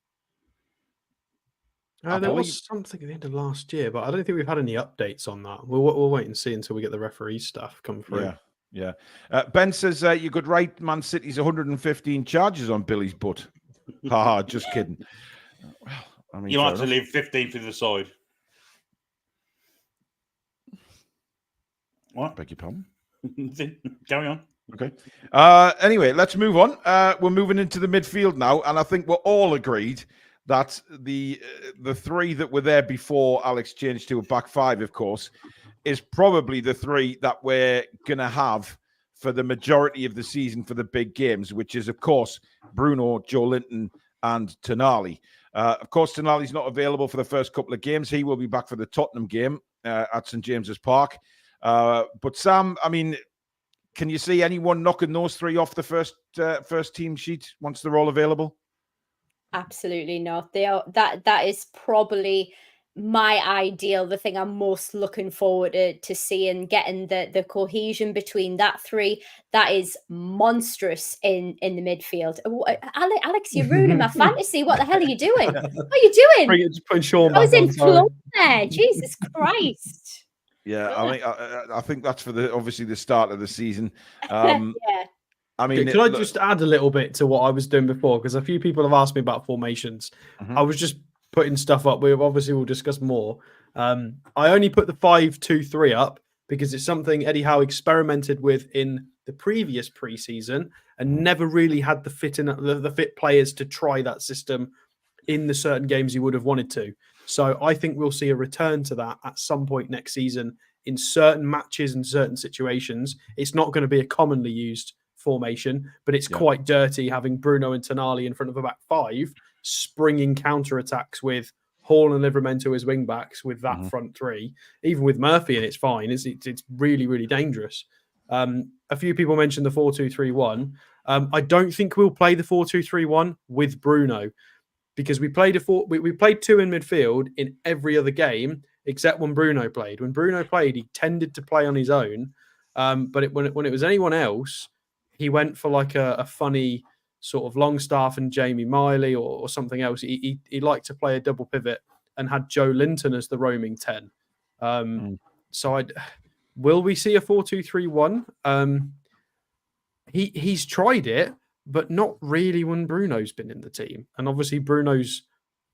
There was something at the end of last year, but I don't think we've had any updates on that. We'll wait and see until we get the referee stuff come through. Yeah. Ben says you could write Man City's 115 charges on Billy's butt. Haha, just kidding. Well, I mean, you have to leave 15 to the side. What? Beg your pardon? Carry on. Okay. Anyway, let's move on. We're moving into the midfield now, and I think we're all agreed that the three that were there before Alex changed to a back five, of course, is probably the three that we're going to have for the majority of the season for the big games, which is, of course, Bruno, Joe Linton, and Tonali. Of course, Tonali's not available for the first couple of games. He will be back for the Tottenham game at St James's Park. But Sam, I mean, can you see anyone knocking those three off the first team sheet once they're all available? Absolutely not. That is probably my ideal, the thing I'm most looking forward to seeing, getting the cohesion between that three. That is monstrous in the midfield. Alex, you're ruining my fantasy. What the hell are you doing? What are you doing? Just putting Sean I was back in on, sorry. flow there. Jesus Christ. Yeah, I think that's for obviously the start of the season. Yeah. I mean, Can I just add a little bit to what I was doing before? Because a few people have asked me about formations. I was just putting stuff up. We'll discuss more. I only put the 5-2-3 up because it's something Eddie Howe experimented with in the previous preseason and never really had the fit players to try that system in the certain games he would have wanted to. So I think we'll see a return to that at some point next season in certain matches and certain situations. It's not going to be a commonly used formation, but it's quite dirty having Bruno and Tonali in front of a back five, springing counter-attacks with Hall and Livramento as wing-backs with that front three. Even with Murphy in, it's fine. It's really, really dangerous. A few people mentioned the 4-2-3-1. I don't think we'll play the 4-2-3-1 with Bruno because we played we played two in midfield in every other game except when Bruno played. When Bruno played, he tended to play on his own, but when it was anyone else, he went for like a funny sort of Longstaff and Jamie Miley or something else. He liked to play a double pivot and had Joe Linton as the roaming 10. So will we see a 4-2-3-1? He's tried it, but not really when Bruno's been in the team. And obviously Bruno's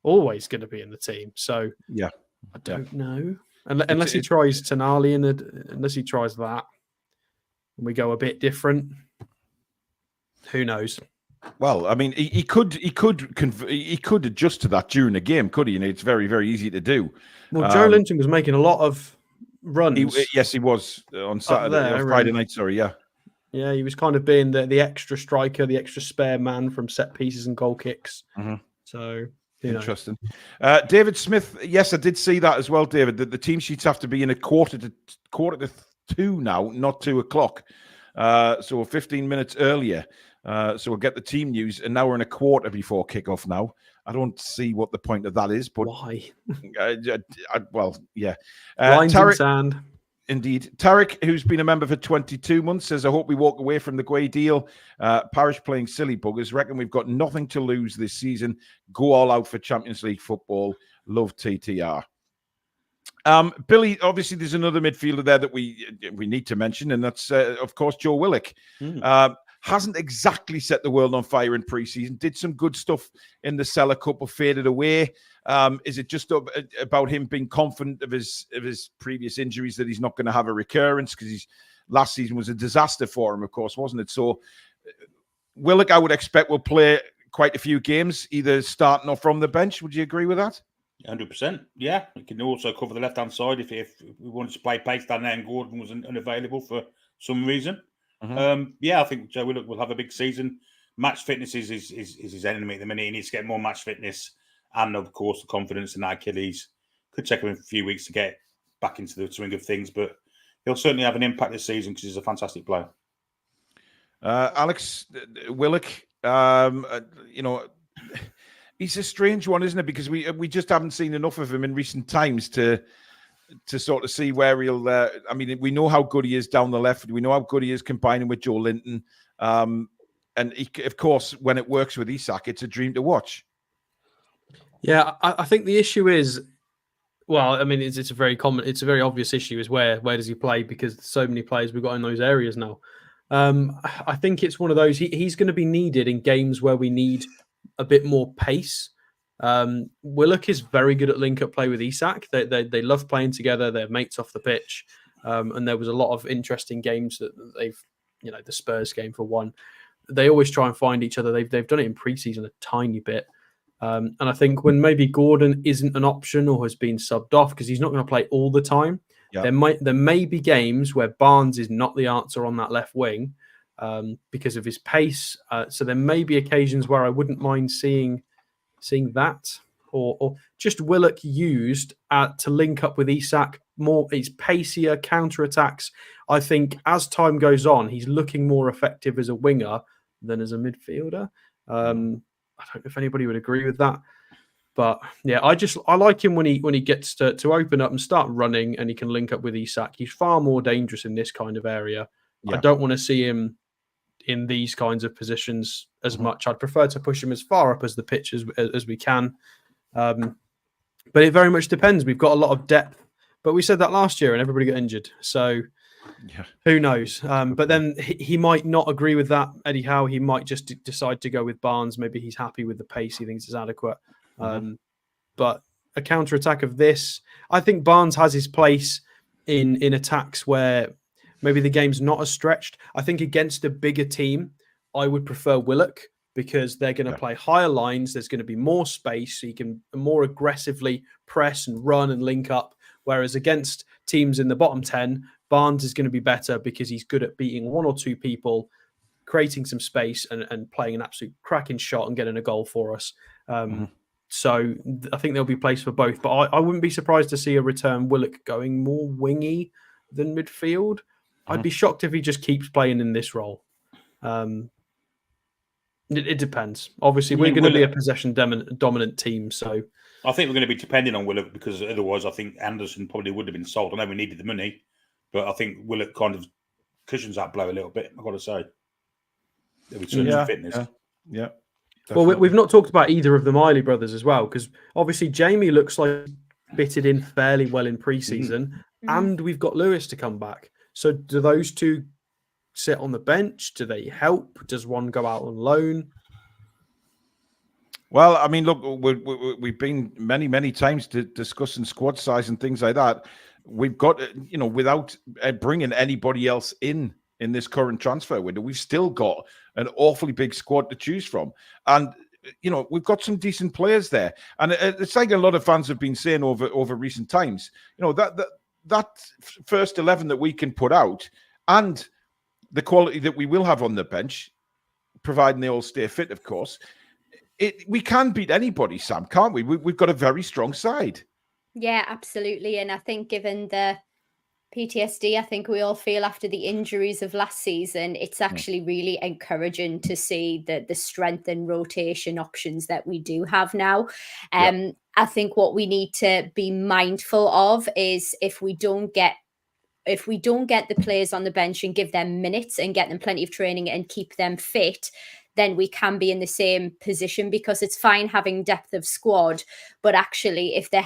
always going to be in the team. So yeah, I don't know. Unless he tries Tonali unless he tries that and we go a bit different. Who knows? Well, I mean, he could adjust to that during the game, could he? And it's very, very easy to do. Well, Joe Linton was making a lot of runs. Yes, he was on Saturday or Friday night. Sorry, yeah. Yeah, he was kind of being the extra striker, the extra spare man from set pieces and goal kicks. So interesting. David Smith, yes, I did see that as well, David. The team sheets have to be in a quarter to 2 now, not 2:00. So 15 minutes earlier. So we'll get the team news, and now we're in a quarter before kickoff now. I don't see what the point of that is, but why? Well, yeah. Lines in sand. Indeed. Tarek, who's been a member for 22 months, says, I hope we walk away from the Guehi deal. Parish playing silly buggers. Reckon we've got nothing to lose this season. Go all out for Champions League football. Love TTR. Billy, obviously, there's another midfielder there that we need to mention, and that's, of course, Joe Willock. Hasn't exactly set the world on fire in pre-season. Did some good stuff in the Cellar Cup, but faded away. Is it just about him being confident of his previous injuries that he's not going to have a recurrence? Because his last season was a disaster for him, of course, wasn't it? So Willock, I would expect, will play quite a few games, either starting or from the bench. Would you agree with that? 100%. Yeah, he can also cover the left-hand side if we wanted to play pace down there and Gordon was unavailable for some reason. Yeah, I think Joe Willock will have a big season. Match fitness is his enemy at the minute. He needs to get more match fitness and, of course, the confidence in that Achilles. Could take him a few weeks to get back into the swing of things, but he'll certainly have an impact this season because he's a fantastic player. Alex, Willock, he's a strange one, isn't it? Because we just haven't seen enough of him in recent times to sort of see where he'll. We know how good he is down the left. We know how good he is combining with Joe Linton. And he, of course, when it works with Isak, it's a dream to watch. Yeah, I think the issue is, well, I mean, it's a very obvious issue is where does he play, because there's so many players we've got in those areas now. I think it's one of those, he's going to be needed in games where we need a bit more pace. Willock is very good at link-up play with Isak. They love playing together. They're mates off the pitch. And there was a lot of interesting games that they've, the Spurs game for one. They always try and find each other. They've done it in pre-season a tiny bit. And I think when maybe Gordon isn't an option or has been subbed off because he's not going to play all the time, there may be games where Barnes is not the answer on that left wing because of his pace. So there may be occasions where I wouldn't mind seeing seeing that, or just Willock used to link up with Isak more. It's pacier, counter-attacks. I think as time goes on, he's looking more effective as a winger than as a midfielder. I don't know if anybody would agree with that. But yeah, I like him when he gets to open up and start running, and he can link up with Isak. He's far more dangerous in this kind of area. Yeah. I don't want to see him in these kinds of positions as much. I'd prefer to push him as far up as the pitch as we can. But it very much depends. We've got a lot of depth, but we said that last year and everybody got injured. So who knows? But then he might not agree with that, Eddie Howe. He might just decide to go with Barnes. Maybe he's happy with the pace. He thinks it's adequate. But a counter-attack of this, I think Barnes has his place in attacks where maybe the game's not as stretched. I think against a bigger team, I would prefer Willock because they're going to play higher lines. There's going to be more space. So you can more aggressively press and run and link up. Whereas against teams in the bottom 10, Barnes is going to be better because he's good at beating one or two people, creating some space and playing an absolute cracking shot and getting a goal for us. So I think there'll be place for both. But I wouldn't be surprised to see a return Willock going more wingy than midfield. I'd be shocked if he just keeps playing in this role. It depends. Obviously, we're going to be a possession dominant team. So I think we're going to be depending on Willock because otherwise I think Anderson probably would have been sold. I know we needed the money, but I think Willock kind of cushions that blow a little bit, I've got to say. There'll be some fitness. Yeah. Well, we've not talked about either of the Miley brothers as well, because obviously Jamie looks like bitted in fairly well in pre-season, and we've got Lewis to come back. So do those two sit on the bench? Do they help? Does one go out on loan? Well, I mean, look, we've been many times discussing squad size and things like that. We've got, without bringing anybody else in this current transfer window, we've still got an awfully big squad to choose from. And, we've got some decent players there. And it's like a lot of fans have been saying over recent times, that first 11 that we can put out and the quality that we will have on the bench, providing they all stay fit, of course, we can beat anybody, Sam, can't we? We've got a very strong side. Yeah, absolutely. And I think given the PTSD, I think we all feel after the injuries of last season, it's actually really encouraging to see the strength and rotation options that we do have now. I think what we need to be mindful of is if we don't get the players on the bench and give them minutes and get them plenty of training and keep them fit, then we can be in the same position, because it's fine having depth of squad, but actually if they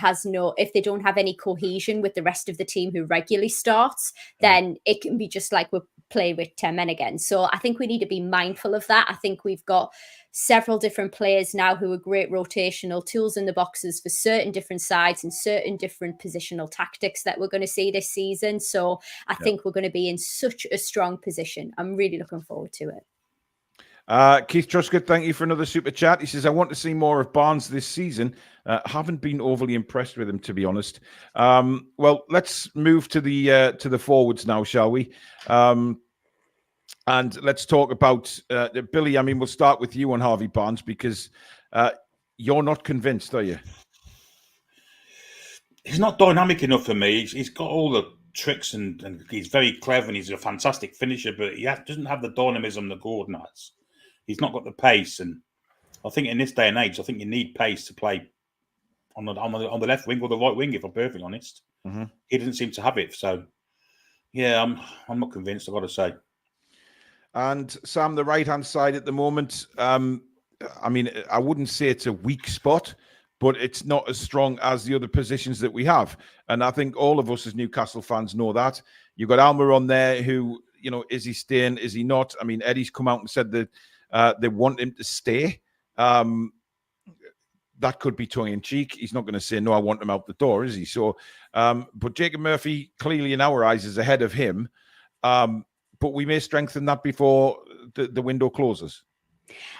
don't have any cohesion with the rest of the team who regularly starts, then it can be just like we're playing with 10 men again. So I think we need to be mindful of that. I think we've got several different players now who are great rotational tools in the boxes for certain different sides and certain different positional tactics that we're going to see this season. So I think we're going to be in such a strong position. I'm really looking forward to it. Keith Truscott, thank you for another super chat. He says, I want to see more of Barnes this season. Haven't been overly impressed with him, to be honest. Well, let's move to the forwards now, shall we? And let's talk about Billy. I mean, we'll start with you on Harvey Barnes, because you're not convinced, are you? He's not dynamic enough for me. He's got all the tricks and he's very clever and he's a fantastic finisher, but he doesn't have the dynamism that Gordon has. He's not got the pace, and I think in this day and age, I think you need pace to play on the left wing or the right wing. If I'm perfectly honest, he doesn't seem to have it. So, yeah, I'm not convinced, I've got to say. And Sam, the right hand side at the moment. I mean, I wouldn't say it's a weak spot, but it's not as strong as the other positions that we have. And I think all of us as Newcastle fans know that. You've got Alma on there who, is he staying? Is he not? I mean, Eddie's come out and said that they want him to stay. That could be tongue-in-cheek. He's not going to say, no, I want him out the door, is he? So, but Jacob Murphy, clearly in our eyes, is ahead of him. But we may strengthen that before the window closes.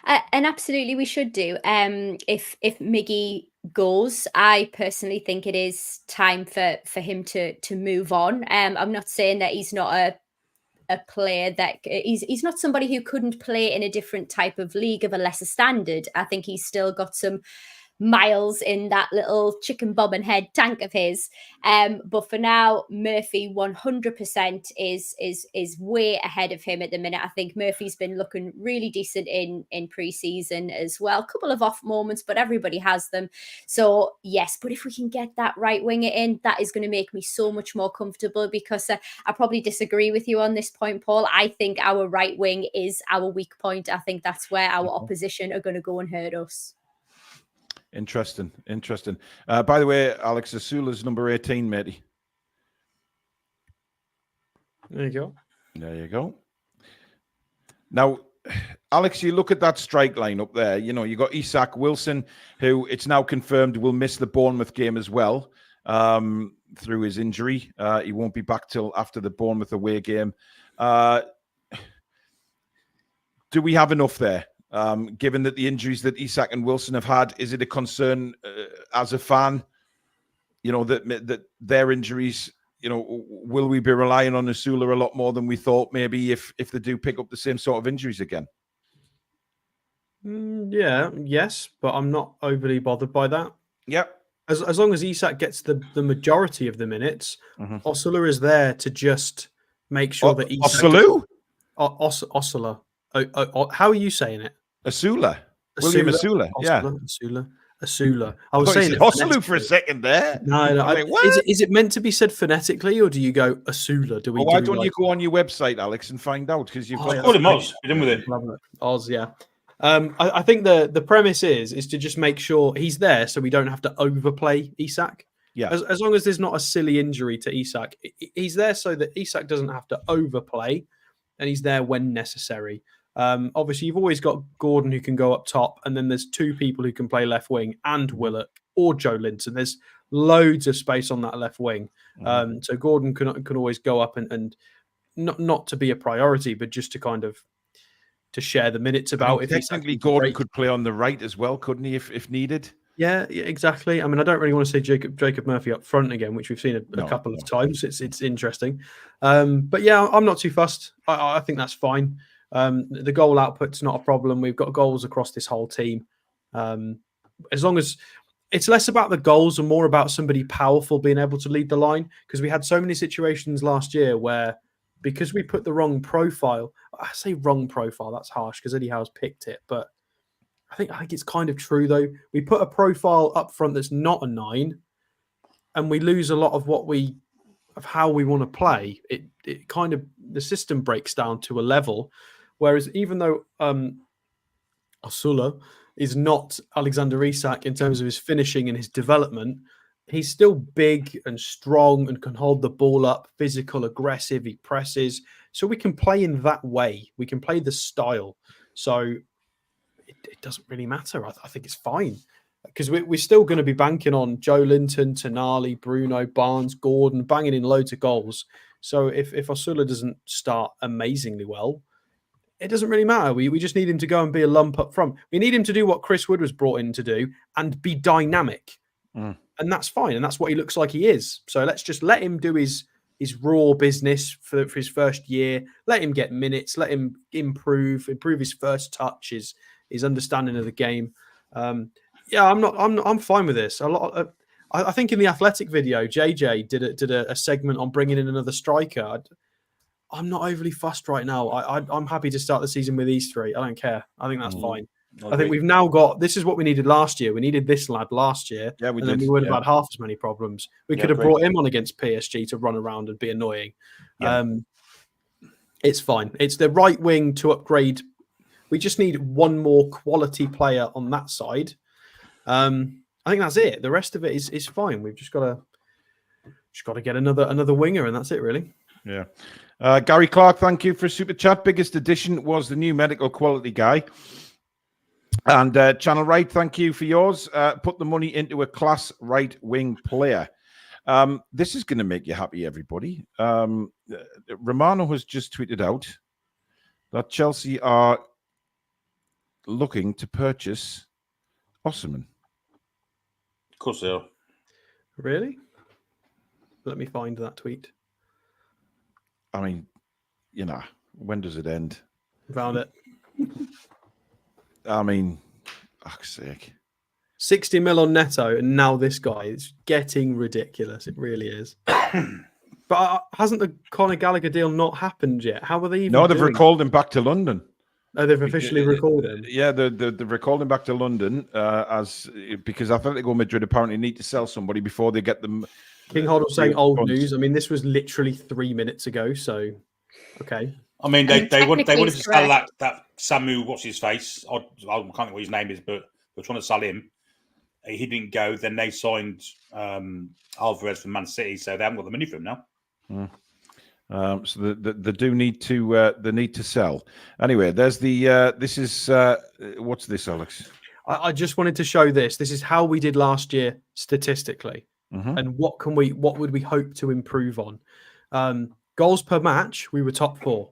And absolutely we should do. If Miggy goes, I personally think it is time for him to move on. I'm not saying that he's not a player that he's not somebody who couldn't play in a different type of league of a lesser standard. I think he's still got some miles in that little chicken bob and head tank of his. But for now, Murphy 100% is way ahead of him at the minute. I think Murphy's been looking really decent in pre-season as well. A couple of off moments, but everybody has them. So yes, but if we can get that right winger in, that is going to make me so much more comfortable, because I probably disagree with you on this point, Paul. I think our right wing is our weak point. I think that's where our opposition are going to go and hurt us. Interesting. By the way, Alex, Asula's number 18, matey. There you go. Now, Alex, you look at that strike line up there. You know, you got Isak Wilson, who it's now confirmed will miss the Bournemouth game as well through his injury. He won't be back till after the Bournemouth away game. Do we have enough there? Given that the injuries that Isak and Wilson have had, is it a concern as a fan, you know, that their injuries, you know, will we be relying on Asula a lot more than we thought maybe if they do pick up the same sort of injuries again? Yes, but I'm not overly bothered by that. Yep. As long as Isak gets the majority of the minutes, Osula is there to just make sure that Isak... Osula. How are you saying it? Asula. William Asula. Yeah. Asula. I was saying Osulu for a second there. No. Is it meant to be said phonetically, or do you go Asula? Why don't you go on your website, Alex, and find out? Because you've got Oz. You're done with it. Oz, yeah. I think the premise is to just make sure he's there, so we don't have to overplay Isak. Yeah. As long as there's not a silly injury to Isak, he's there so that Isak doesn't have to overplay, and he's there when necessary. Obviously, you've always got Gordon who can go up top, and then there's two people who can play left wing, and Willock or Joe Linton. There's loads of space on that left wing. So Gordon can always go up and not to be a priority, but just to kind of to share the minutes about. If technically Gordon could play on the right as well, couldn't he, if needed? Yeah, exactly. I mean, I don't really want to say Jacob Murphy up front again, which we've seen a couple of times. It's interesting. But yeah, I'm not too fussed. I think that's fine. The goal output's not a problem. We've got goals across this whole team. As long as it's less about the goals and more about somebody powerful being able to lead the line, because we had so many situations last year where, because we put the wrong profile, I say wrong profile, that's harsh because Eddie Howe's picked it, but I think it's kind of true though. We put a profile up front that's not a 9, and we lose a lot of how we want to play. It kind of, the system breaks down to a level. Whereas even though Osula is not Alexander Isak in terms of his finishing and his development, he's still big and strong and can hold the ball up, physical, aggressive, he presses. So we can play in that way. We can play the style. So it doesn't really matter. I think it's fine. Because we're still going to be banking on Joe Linton, Tonali, Bruno, Barnes, Gordon, banging in loads of goals. So if Osula doesn't start amazingly well, it doesn't really matter. We just need him to go and be a lump up front. We need him to do what Chris Wood was brought in to do and be dynamic. And that's fine. And that's what he looks like he is. So let's just let him do his raw business for his first year. Let him get minutes. Let him improve his first touch, his understanding of the game. Yeah, I'm fine with this. I think in the Athletic video, JJ did a segment on bringing in another striker. I'm not overly fussed right now. I'm happy to start the season with these three. I don't care. I think that's fine. I think we've now got, this is what we needed last year. We needed this lad last year. Yeah, we did. Then we would have had half as many problems. We could have brought him on against PSG to run around and be annoying. Yeah. It's fine. It's the right wing to upgrade. We just need one more quality player on that side. I think that's it. The rest of it is fine. We've just got to get another winger, and that's it, really. Yeah. Gary Clark, thank you for super chat. Biggest addition was the new medical quality guy. And Channel Right, thank you for yours. Put the money into a class right wing player. This is going to make you happy, everybody. Romano has just tweeted out that Chelsea are looking to purchase Osimhen. Of course they are. Really? Let me find that tweet. I mean, when does it end? Found it. I mean, fuck's sake. 60 mil on Neto, and now this guy. It's getting ridiculous. It really is. But hasn't the Conor Gallagher deal not happened yet? How are they even? No, they've doing recalled him back to London. Oh, they've officially recalled him. Yeah, they've recalled him back to London because Atletico Madrid apparently need to sell somebody before they get them. King Hoddle saying old news. I mean, this was literally 3 minutes ago. So, okay. I mean, they wanted to he's sell correct. that Samu, what's his face? I can't think what his name is, but they're trying to sell him. He didn't go. Then they signed Alvarez from Man City, so they haven't got the money for him now. So they do need to sell. Anyway, there's the this is what's this, Alex? I just wanted to show this. This is how we did last year statistically, and what would we hope to improve on? Goals per match, we were top 4.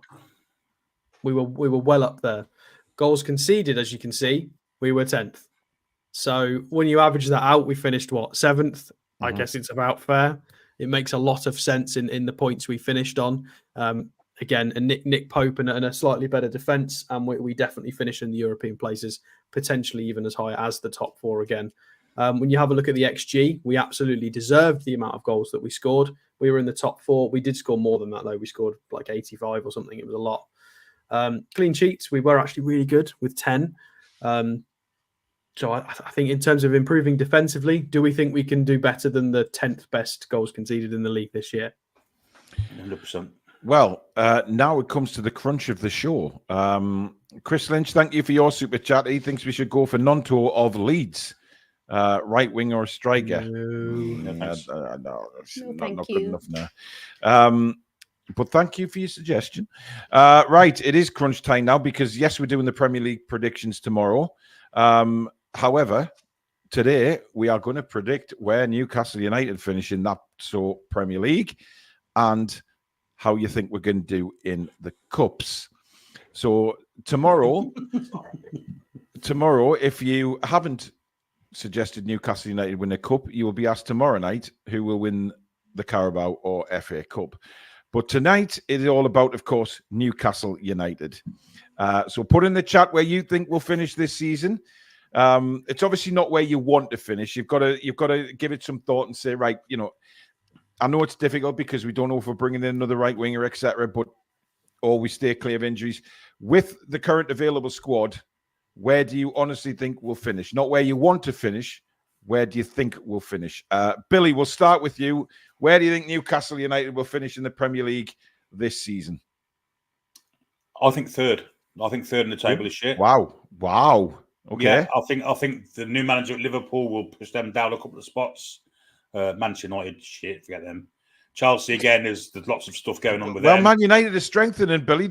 We were well up there. Goals conceded, as you can see, we were 10th. So when you average that out, we finished what, 7th? I guess it's about fair. It makes a lot of sense in the points we finished on. Again, a Nick Pope and a slightly better defence, and we definitely finish in the European places, potentially even as high as the top 4 again. When you have a look at the XG, we absolutely deserved the amount of goals that we scored. We were in the top 4. We did score more than that, though. We scored like 85 or something. It was a lot. Clean sheets, we were actually really good with 10. So I think in terms of improving defensively, do we think we can do better than the 10th best goals conceded in the league this year? 100%. Well, now it comes to the crunch of the show. Chris Lynch, thank you for your super chat. He thinks we should go for Nonto of Leeds, right wing or striker. No, Not good enough now. But thank you for your suggestion. Right, it is crunch time now because yes, we're doing the Premier League predictions tomorrow. However, today we are going to predict where Newcastle United finish in that Premier League and how you think we're going to do in the cups. So tomorrow, if you haven't suggested Newcastle United win a cup, you will be asked tomorrow night who will win the Carabao or FA Cup. But tonight it is all about, of course, Newcastle United. So put in the chat where you think we'll finish this season. It's obviously not where you want to finish. You've got to give it some thought and say, right, I know it's difficult because we don't know if we're bringing in another right winger, etc. Or we stay clear of injuries. With the current available squad, where do you honestly think we'll finish? Not where you want to finish. Where do you think we'll finish? Billy, we'll start with you. Where do you think Newcastle United will finish in the Premier League this season? I think third. I think third in the table is shit. Wow. Okay. Yeah, I think the new manager at Liverpool will push them down a couple of spots. Manchester United, shit, forget them. Chelsea again, there's lots of stuff going on with them. Well, Man United is strengthening, Billy.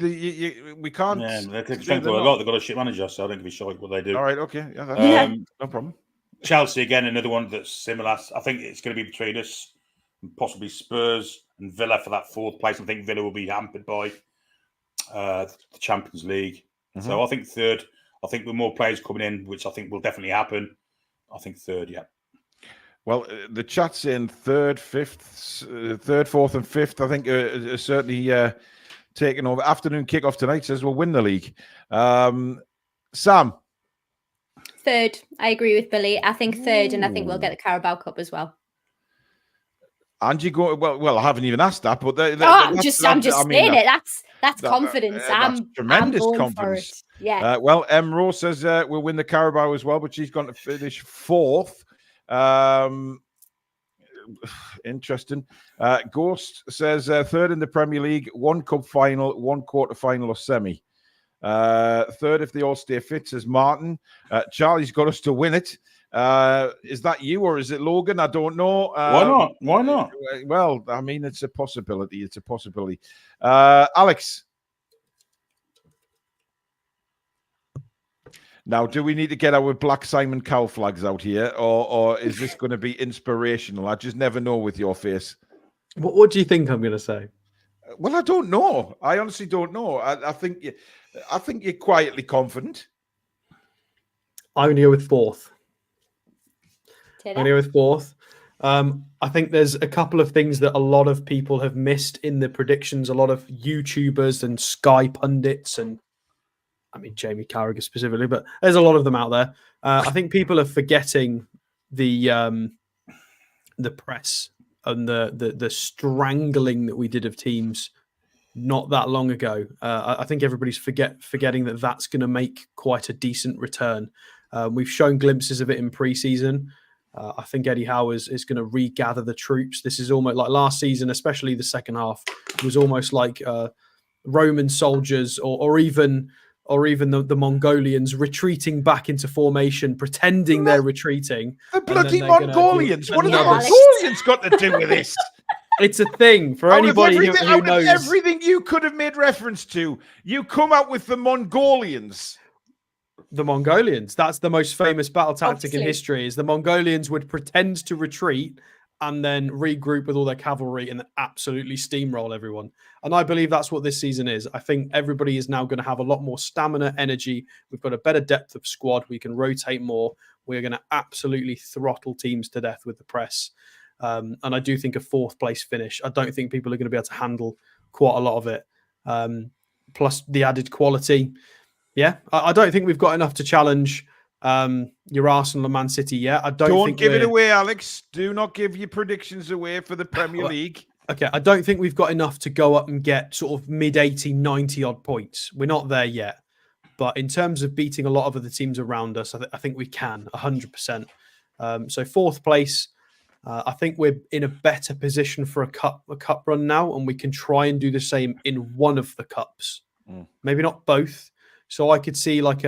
We can't. Yeah, they're strengthening a lot. They've got a shit manager, so I don't give a shit what they do. All right, okay, yeah, no problem. Chelsea again, another one that's similar. I think it's going to be between us and possibly Spurs and Villa for that 4th place. I think Villa will be hampered by the Champions League. So I think third. I think with more players coming in, which I think will definitely happen, I think third, yeah. Well, the chat's in third, 4th, and 5th. I think are certainly taking over. Afternoon kickoff tonight says we'll win the league. Sam? Third. I agree with Billy. I think third, and I think we'll get the Carabao Cup as well. And you go well. I haven't even asked that, but I'm just saying it. That's confidence. That's tremendous I'm confidence. Yeah. Well, Rose says we'll win the Carabao as well, but she's going to finish 4th. Interesting. Ghost says third in the Premier League, 1 cup final, 1 quarter final or semi. Third if they all stay fit, says Martin. Charlie's got us to win it. Is that you or is it Logan? I don't know. Why not? Well, I mean, it's a possibility. Alex. Now, do we need to get our Black Simon Cowell flags out here, or is this going to be inspirational? I just never know with your face. What do you think I'm going to say? Well, I don't know. I honestly don't know. I think you're quietly confident. I'm going to go with 4th. I'm going to go with 4th. I think there's a couple of things that a lot of people have missed in the predictions. A lot of YouTubers and Sky pundits and I mean, Jamie Carragher specifically, but there's a lot of them out there. I think people are forgetting the press and the strangling that we did of teams not that long ago. I think everybody's forgetting that that's going to make quite a decent return. We've shown glimpses of it in pre-season. I think Eddie Howe is going to regather the troops. This is almost like last season, especially the second half, was almost like Roman soldiers or even the Mongolians retreating back into formation, pretending they're retreating. The bloody Mongolians. What have the Alex. Mongolians got to do with this? It's a thing for anybody who out knows. of everything you could have made reference to, you come out with the Mongolians. The Mongolians. That's the most famous battle tactic in Obviously. history. Is the Mongolians would pretend to retreat and then regroup with all their cavalry and absolutely steamroll everyone. And I believe that's what this season is. I think everybody is now going to have a lot more stamina, energy. We've got a better depth of squad. We can rotate more. We're going to absolutely throttle teams to death with the press. And I do think a 4th place finish. I don't think people are going to be able to handle quite a lot of it. Plus the added quality. Yeah, I don't think we've got enough to challenge your Arsenal and Man City yet. I don't think give it away, Alex. Do not give your predictions away for the Premier League. Okay, I don't think we've got enough to go up and get sort of mid-80, 90 odd points. We're not there yet. But in terms of beating a lot of other teams around us, I think we can, 100%. So 4th place, I think we're in a better position for a cup run now, and we can try and do the same in one of the cups. Maybe not both. So I could see like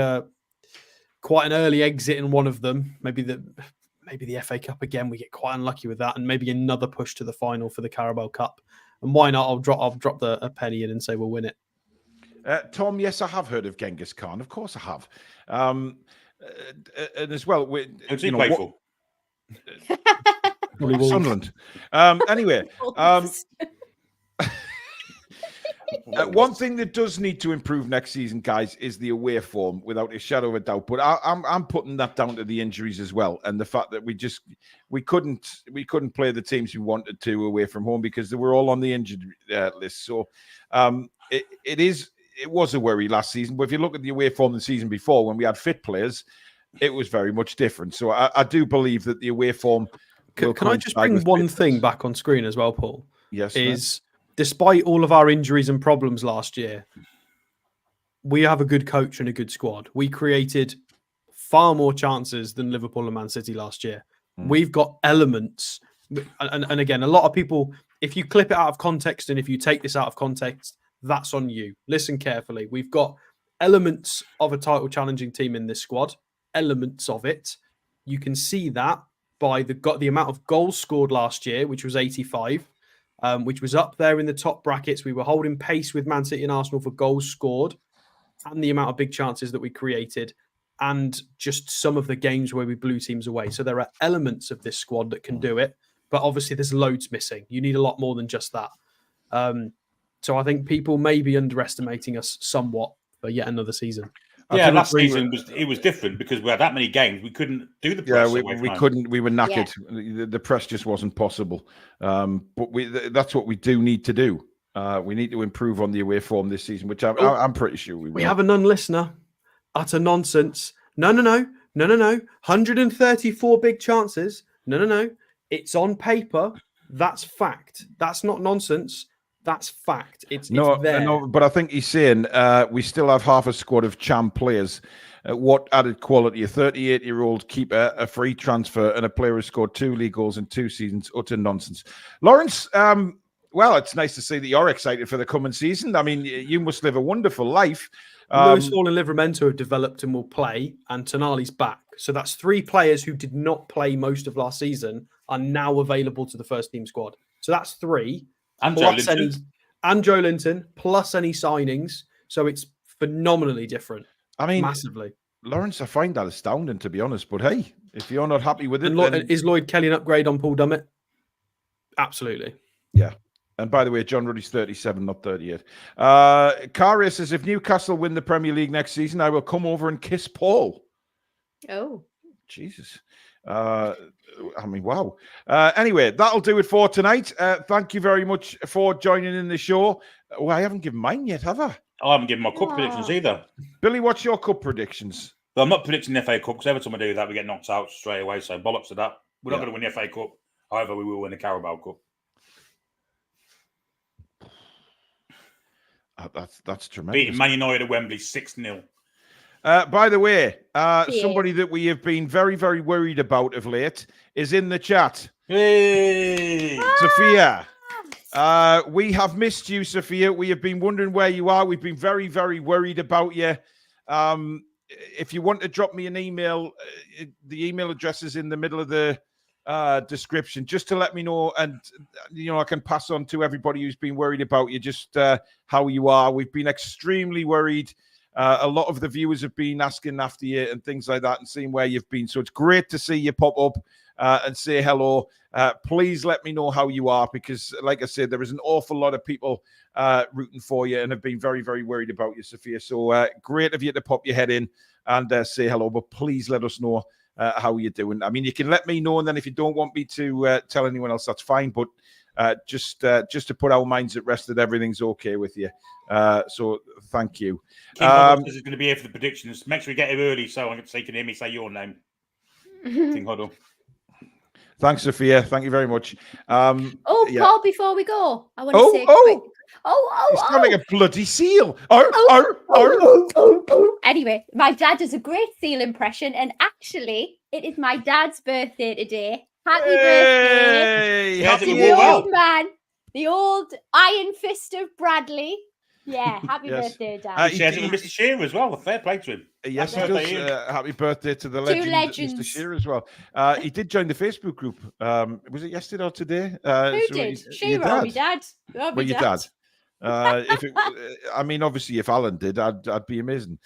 quite an early exit in one of them. Maybe the FA Cup again. We get quite unlucky with that, and maybe another push to the final for the Carabao Cup. And why not? I'll drop a penny in and say we'll win it. Tom, yes, I have heard of Genghis Khan. Of course, I have. And as well, Who's he play for? Sunderland. Anyway. One thing that does need to improve next season, guys, is the away form, without a shadow of a doubt. But I'm putting that down to the injuries as well, and the fact that we couldn't play the teams we wanted to away from home because they were all on the injured list. So it was a worry last season. But if you look at the away form the season before, when we had fit players, it was very much different. So I do believe that the away form. Can I just bring one thing back on screen as well, Paul? Yes. Despite all of our injuries and problems last year, we have a good coach and a good squad. We created far more chances than Liverpool and Man City last year. We've got elements. And again, a lot of people, if you clip it out of context and if you take this out of context, that's on you. Listen carefully. We've got elements of a title challenging team in this squad, elements of it. You can see that by the amount of goals scored last year, which was 85. Which was up there in the top brackets. We were holding pace with Man City and Arsenal for goals scored and the amount of big chances that we created and just some of the games where we blew teams away. So there are elements of this squad that can do it, but obviously there's loads missing. You need a lot more than just that. So I think people may be underestimating us somewhat for yet another season. Yeah, last season was different because we had that many games. We couldn't do the press. Yeah, we couldn't. We were knackered. Yeah. The press just wasn't possible. But that's what we do need to do. We need to improve on the away form this season, which I'm pretty sure we will. We have a non-listener. Utter nonsense. No. 134 big chances. No. It's on paper. That's fact. That's not nonsense. That's fact. It's there. No, but I think he's saying we still have half a squad of champ players. What added quality? A 38-year-old keeper, a free transfer, and a player who scored 2 league goals in 2 seasons. Utter nonsense. Lawrence, well, it's nice to see that you're excited for the coming season. I mean, you must live a wonderful life. Lewis Hall and Livramento have developed and will play, and Tonali's back. So that's 3 players who did not play most of last season are now available to the first team squad. So that's 3. And Joe Linton, plus any signings. So it's phenomenally different. I mean, massively. Lawrence, I find that astounding, to be honest. But hey, if you're not happy with it, then... Is Lloyd Kelly an upgrade on Paul Dummett? Absolutely. Yeah. And by the way, John Ruddy's 37, not 38. Karia says, if Newcastle win the Premier League next season, I will come over and kiss Paul. Oh. Jesus. I mean, wow. Anyway, that'll do it for tonight. Thank you very much for joining in the show. Oh, I haven't given mine yet, have I? I haven't given my cup predictions either. Billy, what's your cup predictions? But I'm not predicting the FA Cup because every time I do that, we get knocked out straight away. So bollocks to that. We're not Yeah. going to win the FA Cup. However, we will win the Carabao Cup. That's tremendous. Beating Man United at Wembley 6-0. By the way, somebody that we have been very, very worried about of late is in the chat. Hey! Sophia. We have missed you, Sophia. We have been wondering where you are. We've been very, very worried about you. If you want to drop me an email, the email address is in the middle of the description, just to let me know, and I can pass on to everybody who's been worried about you, just how you are. We've been extremely worried. A lot of the viewers have been asking after you and things like that and seeing where you've been. So it's great to see you pop up and say hello. Please let me know how you are, because like I said, there is an awful lot of people rooting for you and have been very, very worried about you, Sophia. So great of you to pop your head in and say hello, but please let us know how you're doing. I mean, you can let me know, and then if you don't want me to tell anyone else, that's fine. But just to put our minds at rest that everything's okay with you. So thank you. King Huddle is going to be here for the predictions. Make sure we get him early so you can hear me say your name. King Huddle. Thanks, Sophia. Thank you very much. Paul, before we go, I want to say quick. It's not like a bloody seal. Anyway, my dad does a great seal impression, and actually, it is my dad's birthday today. Happy birthday Happy to the old man, the old Iron Fist of Bradley. Yeah, happy birthday, Dad. He shares it with Mr. Shearer as well. Fair play to him. Yes, he does. Happy birthday to the legend, Mr. Shearer, as well. He did join the Facebook group. Was it yesterday or today? Who did? Shearer or my dad? Your dad. Obviously, if Alan did, I'd be amazing.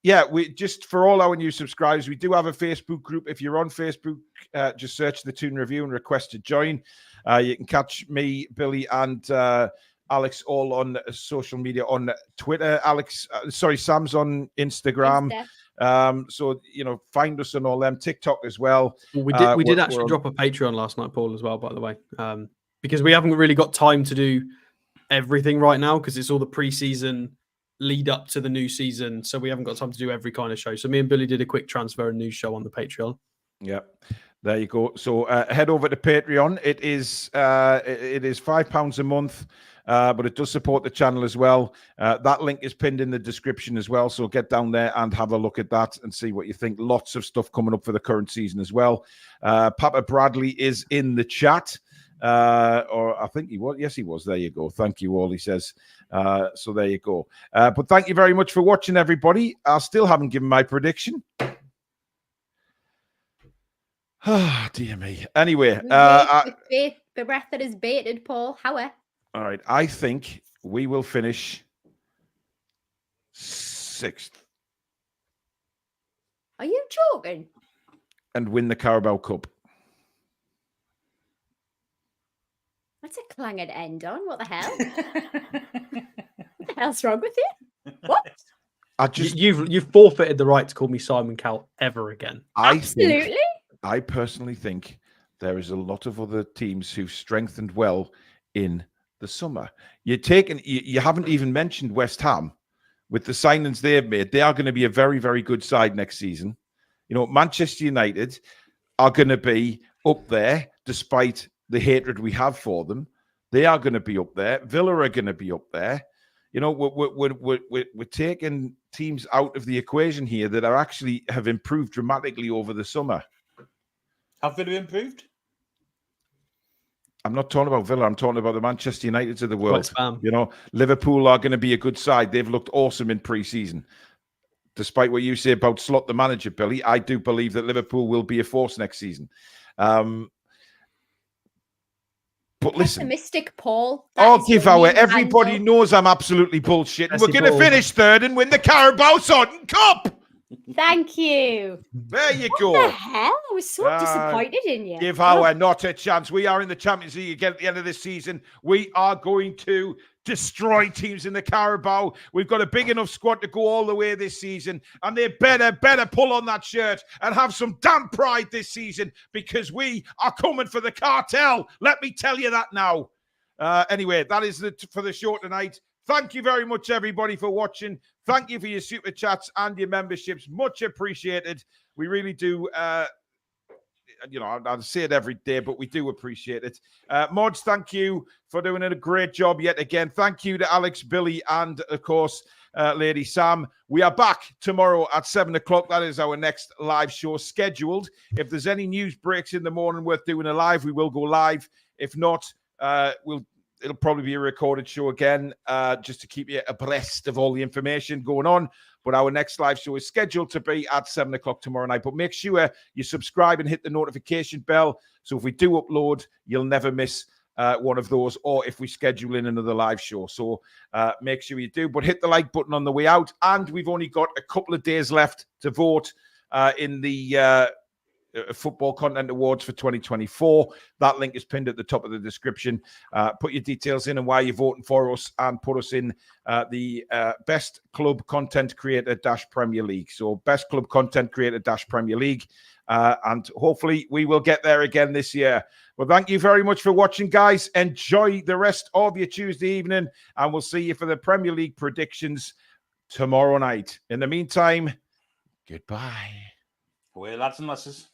Yeah, we just, for all our new subscribers, we do have a Facebook group. If you're on Facebook, just search the Toon Review and request to join. You can catch me, Billy, and Alex all on social media, on Twitter. Sam's on Instagram. So find us on all them. TikTok as well. We did actually drop a Patreon last night, Paul, as well, by the way, because we haven't really got time to do everything right now because it's all the pre-season lead up to the new season, so we haven't got time to do every kind of show. So me and Billy did a quick transfer and news show on the Patreon. Yeah, there you go. So head over to Patreon. It is £5 a month, but it does support the channel as well. That link is pinned in the description as well, so get down there and have a look at that and see what you think. Lots of stuff coming up for the current season as well. Papa Bradley is in the chat. Or I think he was. Yes, he was. There you go. Thank you all, he says. So there you go. But thank you very much for watching, everybody. I still haven't given my prediction. Oh, dear me. Anyway. The breath that is baited, Paul. However. All right. I think we will finish 6th. Are you joking? And win the Carabao Cup. That's a clanging end on. What the hell? What the hell's wrong with you? What? You've forfeited the right to call me Simon Cowell ever again. Absolutely. I personally think there is a lot of other teams who've strengthened well in the summer. You haven't even mentioned West Ham with the signings they've made. They are going to be a very, very good side next season. Manchester United are going to be up there despite the hatred we have for them. They are going to be up there. Villa are going to be up there. We're taking teams out of the equation here that are actually have improved dramatically over the summer. Have Villa improved? I'm not talking about Villa. I'm talking about the Manchester Uniteds of the world. West Ham. Liverpool are going to be a good side. They've looked awesome in pre-season. Despite what you say about Slot the manager, Billy, I do believe that Liverpool will be a force next season. But listen, Pessimistic, Paul. Everybody knows I'm absolutely bullshit. We're going to finish 3rd and win the Carabao Cup. Thank you. There you go. What the hell? I was so disappointed in you. Give Howe not a chance. We are in the Champions League again at the end of this season. We are going to destroy teams in the Carabao. We've got a big enough squad to go all the way this season, and they better pull on that shirt and have some damn pride this season, because we are coming for the cartel. Let me tell you that now. Anyway, that is for the show tonight. Thank you very much, everybody, for watching. Thank you for your super chats and your memberships. Much appreciated. We really do. I'll say it every day, but we do appreciate it. Mods, thank you for doing a great job yet again. Thank you to Alex, Billy, and, of course, Lady Sam. We are back tomorrow at 7 o'clock. That is our next live show scheduled. If there's any news breaks in the morning worth doing a live, we will go live. If not, it'll probably be a recorded show again, just to keep you abreast of all the information going on. But our next live show is scheduled to be at 7 o'clock tomorrow night. But make sure you subscribe and hit the notification bell. So if we do upload, you'll never miss one of those, or if we schedule in another live show. So make sure you do. But hit the like button on the way out. And we've only got a couple of days left to vote in the Football Content Awards for 2024. That link is pinned at the top of the description. Put your details in and why you're voting for us, and put us in the Best Club Content Creator Premier League. So Best Club Content Creator Premier League. And hopefully we will get there again this year. Well, thank you very much for watching, guys. Enjoy the rest of your Tuesday evening, and we'll see you for the Premier League predictions tomorrow night. In the meantime, goodbye. Well, lads and lasses.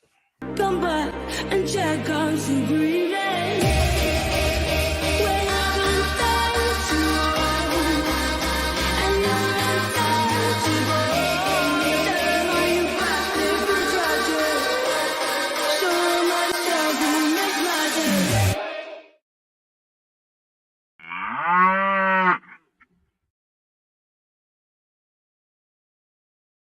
Come back and check on some breathing.